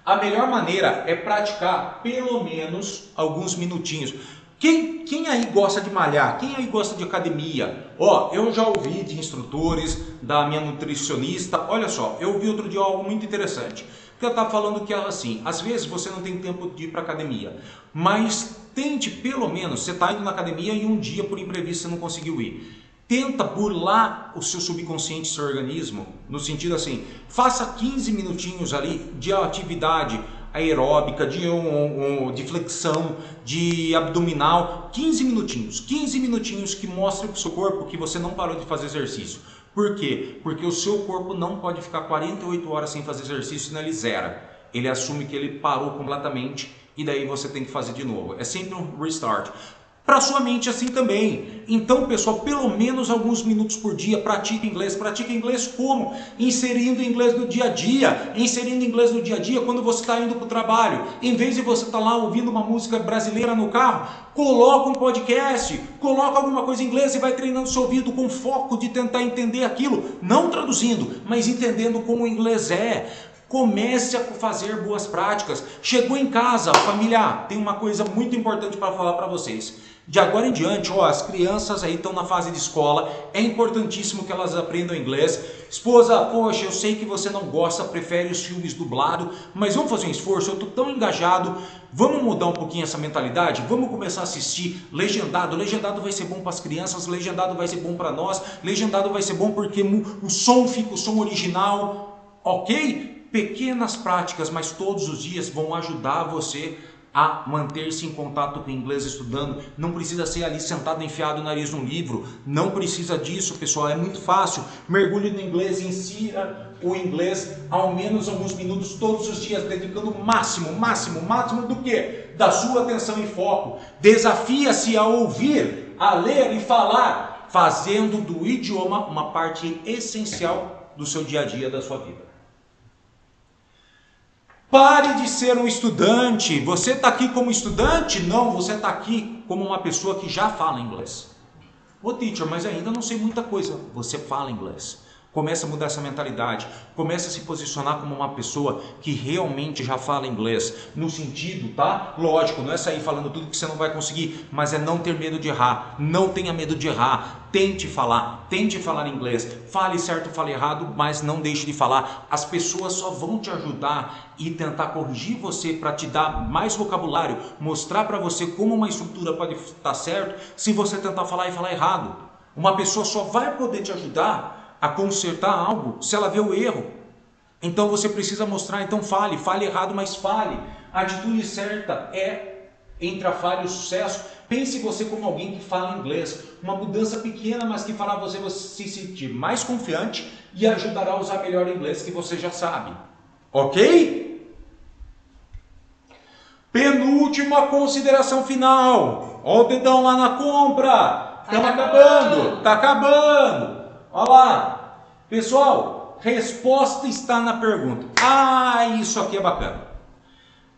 a melhor maneira é praticar pelo menos alguns minutinhos. Quem aí gosta de malhar? Quem aí gosta de academia? Eu já ouvi de instrutores, da minha nutricionista. Olha só, eu ouvi outro dia algo muito interessante. Que ela estava falando que assim, às vezes você não tem tempo de ir para academia, mas tente pelo menos, você está indo na academia e um dia por imprevisto você não conseguiu ir. Tenta burlar o seu subconsciente, seu organismo, no sentido assim, faça 15 minutinhos ali de atividade aeróbica, de flexão, de abdominal, 15 minutinhos que mostre para o seu corpo que você não parou de fazer exercício. Por quê? Porque o seu corpo não pode ficar 48 horas sem fazer exercício, senão ele zera. Ele assume que ele parou completamente e daí você tem que fazer de novo. É sempre um restart. Para sua mente assim também. Então, pessoal, pelo menos alguns minutos por dia, pratique inglês. Pratique inglês como? Inserindo inglês no dia a dia. Inserindo inglês no dia a dia quando você está indo para o trabalho. Em vez de você estar lá ouvindo uma música brasileira no carro, coloca um podcast, coloca alguma coisa em inglês e vai treinando seu ouvido com foco de tentar entender aquilo. Não traduzindo, mas entendendo como o inglês é. Comece a fazer boas práticas. Chegou em casa, família, tem uma coisa muito importante para falar para vocês. De agora em diante, as crianças aí estão na fase de escola, é importantíssimo que elas aprendam inglês. Esposa, poxa, eu sei que você não gosta, prefere os filmes dublados, mas vamos fazer um esforço, eu estou tão engajado, vamos mudar um pouquinho essa mentalidade, vamos começar a assistir legendado. Legendado vai ser bom para as crianças, legendado vai ser bom para nós, legendado vai ser bom porque o som fica o som original, ok? Pequenas práticas, mas todos os dias vão ajudar você a manter-se em contato com o inglês estudando. Não precisa ser ali sentado enfiado o nariz num livro, não precisa disso, pessoal, é muito fácil. Mergulhe no inglês, insira o inglês ao menos alguns minutos todos os dias, dedicando o máximo do quê? Da sua atenção e foco. Desafia-se a ouvir, a ler e falar, fazendo do idioma uma parte essencial do seu dia a dia, da sua vida. Pare de ser um estudante. Você está aqui como estudante? Não, você está aqui como uma pessoa que já fala inglês. Ô teacher, mas ainda não sei muita coisa. Você fala inglês. Comece a mudar essa mentalidade. Comece a se posicionar como uma pessoa que realmente já fala inglês. No sentido, tá? Lógico, não é sair falando tudo que você não vai conseguir, mas é não ter medo de errar. Não tenha medo de errar. Tente falar inglês. Fale certo, fale errado, mas não deixe de falar. As pessoas só vão te ajudar e tentar corrigir você para te dar mais vocabulário, mostrar para você como uma estrutura pode estar certo, se você tentar falar e falar errado. Uma pessoa só vai poder te ajudar a consertar algo se ela vê o erro. Então você precisa mostrar, então fale errado, mas fale. A atitude certa é entre a falha e o sucesso. Pense você como alguém que fala inglês. Uma mudança pequena, mas que fará você se sentir mais confiante e ajudará a usar melhor o inglês que você já sabe. Ok? Penúltima consideração final. Olha o dedão lá na compra. Estamos acabando. Está acabando. Olha lá. Pessoal, resposta está na pergunta. Isso aqui é bacana.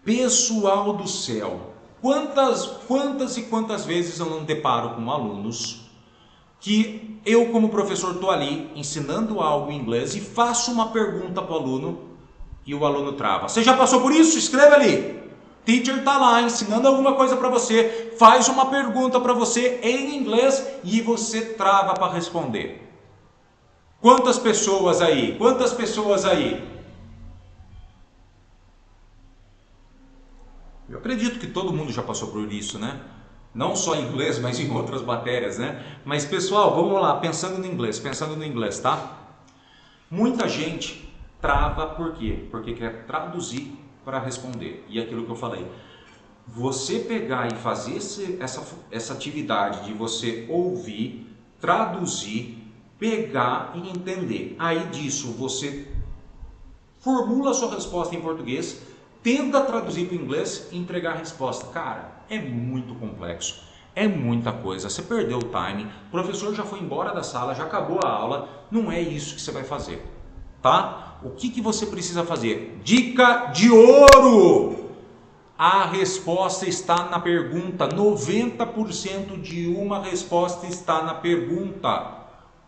Pessoal do céu. Quantas vezes eu não deparo com alunos que eu como professor estou ali ensinando algo em inglês e faço uma pergunta para o aluno e o aluno trava. Você já passou por isso? Escreve ali. Teacher está lá ensinando alguma coisa para você, faz uma pergunta para você em inglês e você trava para responder. Quantas pessoas aí? Quantas pessoas aí? Eu acredito que todo mundo já passou por isso, né? Não só em inglês, mas em outras matérias, né? Mas pessoal, vamos lá, pensando no inglês, tá? Muita gente trava por quê? Porque quer traduzir para responder. E aquilo que eu falei, você pegar e fazer essa atividade de você ouvir, traduzir, pegar e entender. Aí disso você formula a sua resposta em português, tenta traduzir para o inglês e entregar a resposta. Cara, é muito complexo, é muita coisa, você perdeu o time, o professor já foi embora da sala, já acabou a aula, não é isso que você vai fazer, tá? O que você precisa fazer? Dica de ouro! A resposta está na pergunta, 90% de uma resposta está na pergunta,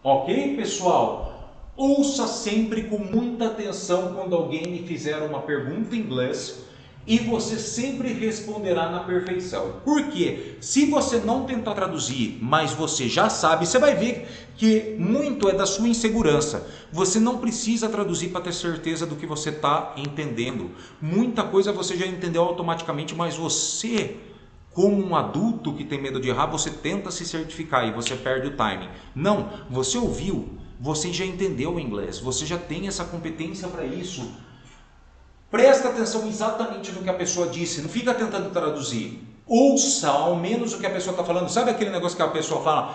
ok, pessoal? Ouça sempre com muita atenção quando alguém me fizer uma pergunta em inglês e você sempre responderá na perfeição. Por quê? Se você não tentar traduzir, mas você já sabe, você vai ver que muito é da sua insegurança. Você não precisa traduzir para ter certeza do que você está entendendo. Muita coisa você já entendeu automaticamente, mas você, como um adulto que tem medo de errar, você tenta se certificar e você perde o timing. Não, você ouviu, você já entendeu o inglês, você já tem essa competência para isso. Presta atenção exatamente no que a pessoa disse, não fica tentando traduzir. Ouça ao menos o que a pessoa está falando. Sabe aquele negócio que a pessoa fala,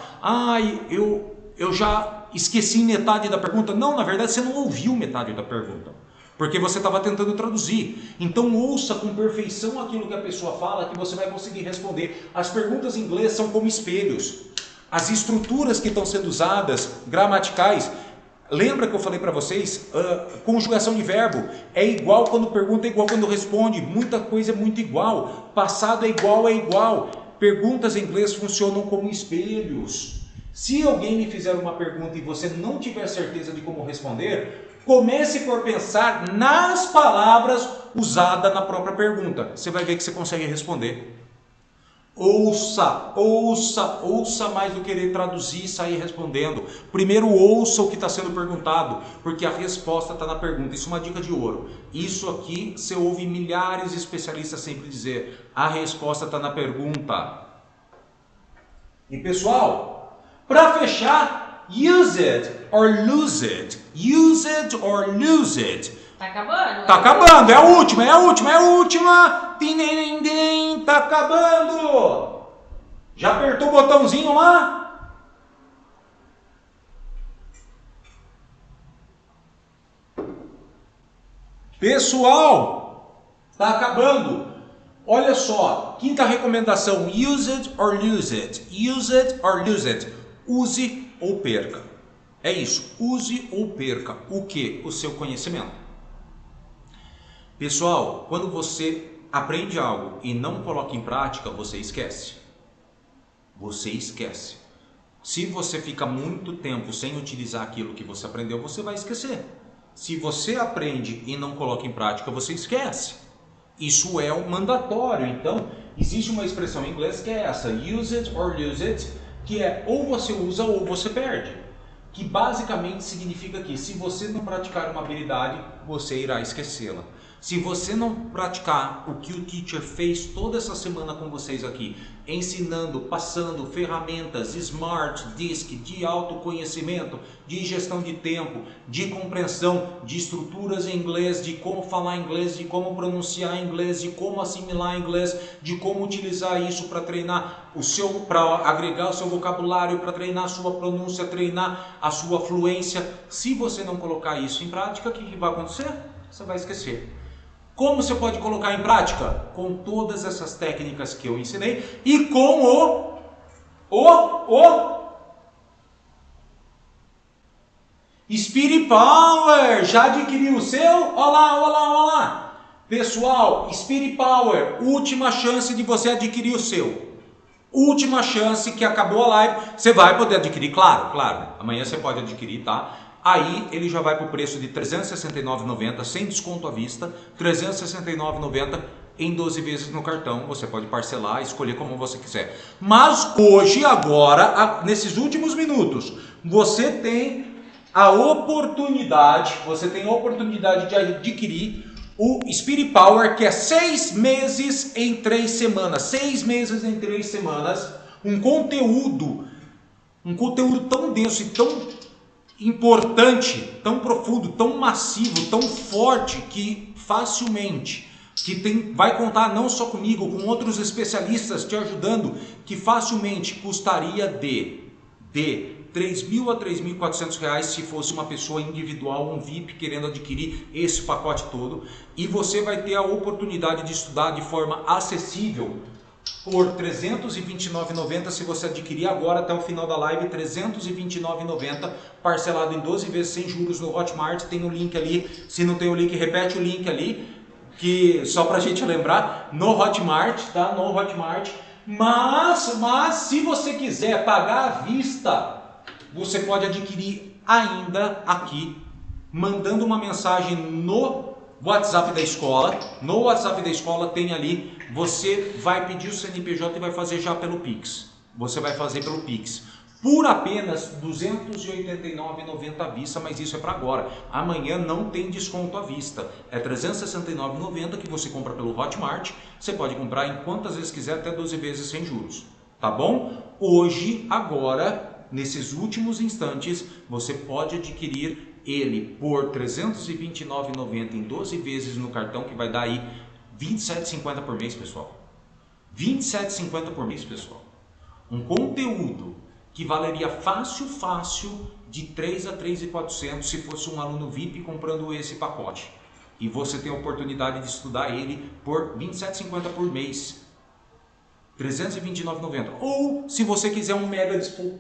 eu já esqueci metade da pergunta? Não, na verdade você não ouviu metade da pergunta, porque você estava tentando traduzir. Então ouça com perfeição aquilo que a pessoa fala, que você vai conseguir responder. As perguntas em inglês são como espelhos. As estruturas que estão sendo usadas, gramaticais, lembra que eu falei para vocês? Conjugação de verbo é igual quando pergunta, é igual quando responde. Muita coisa é muito igual. Passado é igual. Perguntas em inglês funcionam como espelhos. Se alguém me fizer uma pergunta e você não tiver certeza de como responder, comece por pensar nas palavras usadas na própria pergunta. Você vai ver que você consegue responder. Ouça mais do que querer traduzir e sair respondendo. Primeiro ouça o que está sendo perguntado, porque a resposta está na pergunta. Isso é uma dica de ouro. Isso aqui você ouve milhares de especialistas sempre dizer, a resposta está na pergunta. E pessoal, para fechar, use it or lose it. Use it or lose it. Tá acabando? Tá acabando, é a última. Tá acabando. Já apertou o botãozinho lá? Pessoal, tá acabando. Olha só, quinta recomendação, use it or lose it. Use it or lose it. Use ou perca. É isso, use ou perca. O que? O seu conhecimento. Pessoal, quando você aprende algo e não coloca em prática, você esquece. Você esquece. Se você fica muito tempo sem utilizar aquilo que você aprendeu, você vai esquecer. Se você aprende e não coloca em prática, você esquece. Isso é um mandatório. Então, existe uma expressão em inglês que é essa, use it or lose it, que é ou você usa ou você perde. Que basicamente significa que se você não praticar uma habilidade, você irá esquecê-la. Se você não praticar o que o teacher fez toda essa semana com vocês aqui, ensinando, passando ferramentas Smart Disc de autoconhecimento, de gestão de tempo, de compreensão, de estruturas em inglês, de como falar inglês, de como pronunciar inglês, de como assimilar inglês, de como utilizar isso para treinar para agregar o seu vocabulário, para treinar a sua pronúncia, treinar a sua fluência. Se você não colocar isso em prática, o que vai acontecer? Você vai esquecer. Como você pode colocar em prática? Com todas essas técnicas que eu ensinei e com o Spirit Power. Já adquiriu o seu? Olá. Pessoal, Spirit Power, última chance de você adquirir o seu. Última chance, que acabou a live. Você vai poder adquirir, claro. Amanhã você pode adquirir, tá? Aí ele já vai para o preço de R$ 369,90 sem desconto à vista, R$ 369,90 em 12 vezes no cartão. Você pode parcelar, escolher como você quiser. Mas hoje, agora, nesses últimos minutos, você tem a oportunidade, você tem a oportunidade de adquirir o Spirit Power, que é 6 meses em 3 semanas. 6 meses em 3 semanas, um conteúdo tão denso e tão importante, tão profundo, tão massivo, tão forte, que facilmente, vai contar não só comigo, com outros especialistas te ajudando, que facilmente custaria de R$3.000 a R$3.400 se fosse uma pessoa individual, um VIP querendo adquirir esse pacote todo. E você vai ter a oportunidade de estudar de forma acessível por R$329,90 se você adquirir agora até o final da live, R$329,90, parcelado em 12 vezes sem juros no Hotmart. Tem o link ali, se não tem o link, repete o link ali, que só pra gente lembrar, no Hotmart, tá? No Hotmart. Mas se você quiser pagar à vista, você pode adquirir ainda aqui, mandando uma mensagem no WhatsApp da escola. No WhatsApp da escola tem ali, você vai pedir o CNPJ e vai fazer já pelo Pix. Você vai fazer pelo Pix. Por apenas R$289,90 à vista, mas isso é para agora. Amanhã não tem desconto à vista. É R$369,90 que você compra pelo Hotmart. Você pode comprar em quantas vezes quiser, até 12 vezes sem juros. Tá bom? Hoje, agora, nesses últimos instantes, você pode adquirir ele por R$329,90 em 12 vezes no cartão, que vai dar aí R$27,50 por mês, pessoal. R$27,50 por mês, pessoal. Um conteúdo que valeria fácil de R$3.000 a R$3.400 se fosse um aluno VIP comprando esse pacote. E você tem a oportunidade de estudar ele por R$27,50 por mês. R$329,90. Ou, se você quiser um mega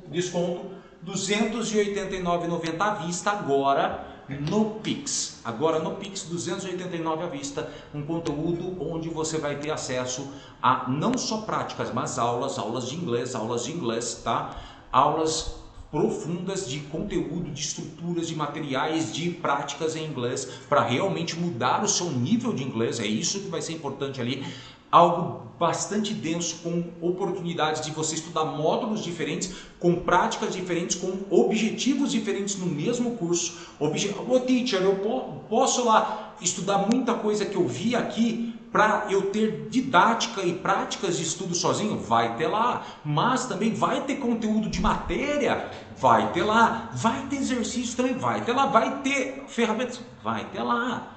desconto, R$289,90 à vista agora no Pix. Agora no Pix, R$289 à vista, um conteúdo onde você vai ter acesso a não só práticas, mas aulas de inglês, tá? Aulas profundas de conteúdo, de estruturas, de materiais, de práticas em inglês, para realmente mudar o seu nível de inglês. É isso que vai ser importante ali. Algo bastante denso, com oportunidades de você estudar módulos diferentes, com práticas diferentes, com objetivos diferentes no mesmo curso. Ô teacher, eu posso lá estudar muita coisa que eu vi aqui para eu ter didática e práticas de estudo sozinho? Vai ter lá. Mas também vai ter conteúdo de matéria? Vai ter lá. Vai ter exercício também? Vai ter lá. Vai ter ferramentas? Vai ter lá.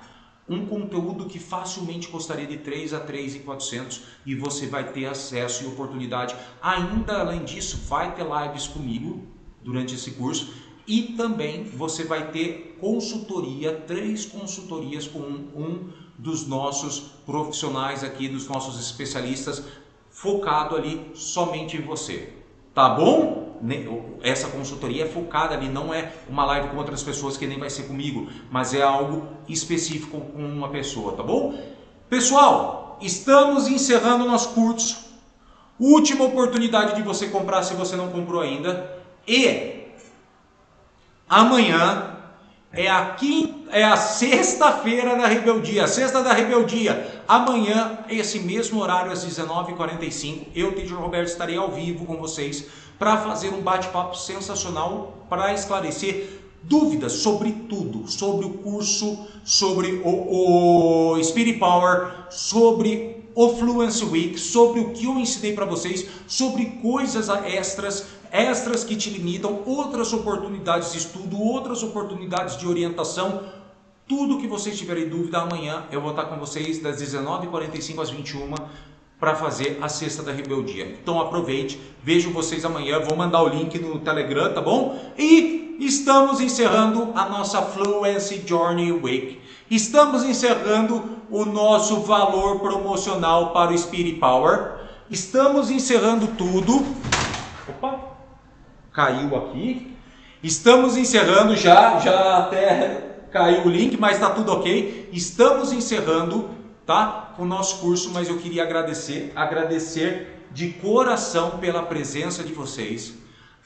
Um conteúdo que facilmente custaria de R$3.000 a R$3.400 e você vai ter acesso e oportunidade. Ainda além disso, vai ter lives comigo durante esse curso e também você vai ter consultoria, 3 consultorias com um dos nossos profissionais aqui, dos nossos especialistas, focado ali somente em você. Tá bom? Essa consultoria é focada ali, não é uma live com outras pessoas, que nem vai ser comigo, mas é algo específico com uma pessoa, tá bom? Pessoal, estamos encerrando o nosso curso. Última oportunidade de você comprar se você não comprou ainda. E amanhã é a sexta-feira da Rebeldia, a sexta da Rebeldia. Amanhã, esse mesmo horário, às 19h45, eu, Teacher Roberto, estarei ao vivo com vocês para fazer um bate-papo sensacional, para esclarecer dúvidas sobre tudo, sobre o curso, sobre o Spirit Power, sobre o Fluency Week, sobre o que eu ensinei para vocês, sobre coisas extras que te limitam, outras oportunidades de estudo, outras oportunidades de orientação. Tudo que vocês tiverem dúvida, amanhã eu vou estar com vocês das 19h45 às 21h para fazer a Sexta da Rebeldia. Então aproveite, vejo vocês amanhã, vou mandar o link no Telegram, tá bom? E estamos encerrando a nossa Fluency Journey Week. Estamos encerrando o nosso valor promocional para o Spirit Power. Estamos encerrando tudo. Opa, caiu aqui. Estamos encerrando, já até caiu o link, mas está tudo ok. Estamos encerrando, tá, o nosso curso, mas eu queria agradecer de coração pela presença de vocês.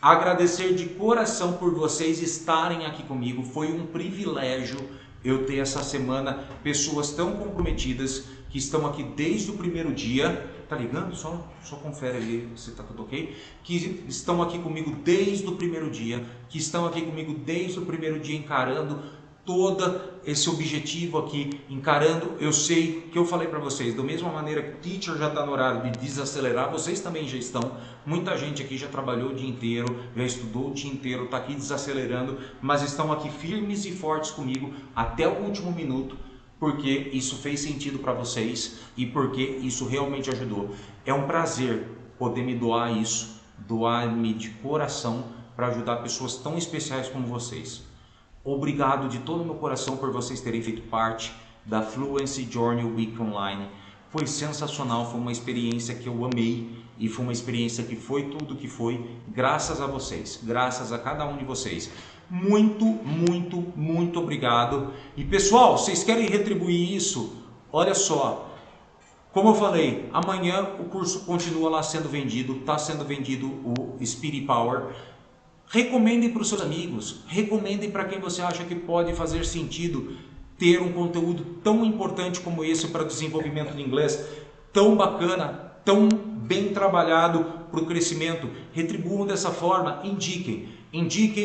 Agradecer de coração por vocês estarem aqui comigo. Foi um privilégio eu ter essa semana pessoas tão comprometidas que estão aqui desde o primeiro dia. Tá ligando? Só confere ali se tá tudo ok. Que estão aqui comigo desde o primeiro dia, que estão aqui comigo desde o primeiro dia encarando todo esse objetivo aqui, encarando. Eu sei que eu falei para vocês, da mesma maneira que o teacher já está no horário de desacelerar, vocês também já estão. Muita gente aqui já trabalhou o dia inteiro, já estudou o dia inteiro, está aqui desacelerando, mas estão aqui firmes e fortes comigo até o último minuto, porque isso fez sentido para vocês e porque isso realmente ajudou. É um prazer poder me doar isso, doar-me de coração para ajudar pessoas tão especiais como vocês. Obrigado de todo o meu coração por vocês terem feito parte da Fluency Journey Week Online. Foi sensacional, foi uma experiência que eu amei e foi uma experiência que foi tudo que foi, graças a vocês, graças a cada um de vocês. Muito, muito, muito obrigado. E pessoal, vocês querem retribuir isso? Olha só, como eu falei, amanhã o curso continua lá sendo vendido, está sendo vendido o Speedy Power. Recomendem para os seus amigos, recomendem para quem você acha que pode fazer sentido ter um conteúdo tão importante como esse para o desenvolvimento de inglês, tão bacana, tão bem trabalhado para o crescimento. Retribuam dessa forma, indiquem,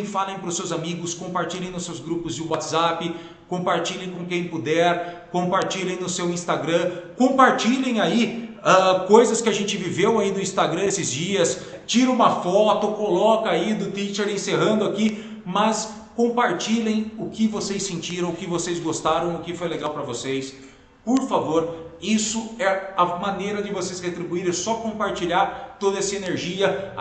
falem para os seus amigos, compartilhem nos seus grupos de WhatsApp, compartilhem com quem puder, compartilhem no seu Instagram, compartilhem aí coisas que a gente viveu aí no Instagram esses dias, tira uma foto, coloca aí do teacher encerrando aqui, mas compartilhem o que vocês sentiram, o que vocês gostaram, o que foi legal para vocês. Por favor, isso é a maneira de vocês retribuírem, é só compartilhar toda essa energia,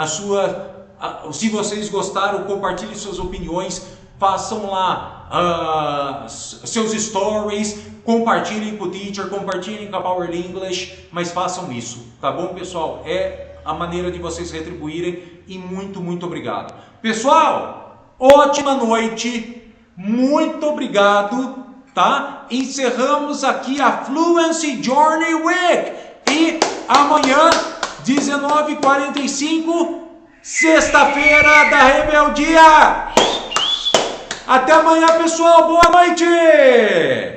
se vocês gostaram, compartilhem suas opiniões, façam lá seus stories, compartilhem com o teacher, compartilhem com a Power English, mas façam isso, tá bom, pessoal? É a maneira de vocês retribuírem e muito, muito obrigado. Pessoal, ótima noite, muito obrigado, tá? Encerramos aqui a Fluency Journey Week e amanhã, 19h45, sexta-feira da Rebeldia. Até amanhã, pessoal. Boa noite!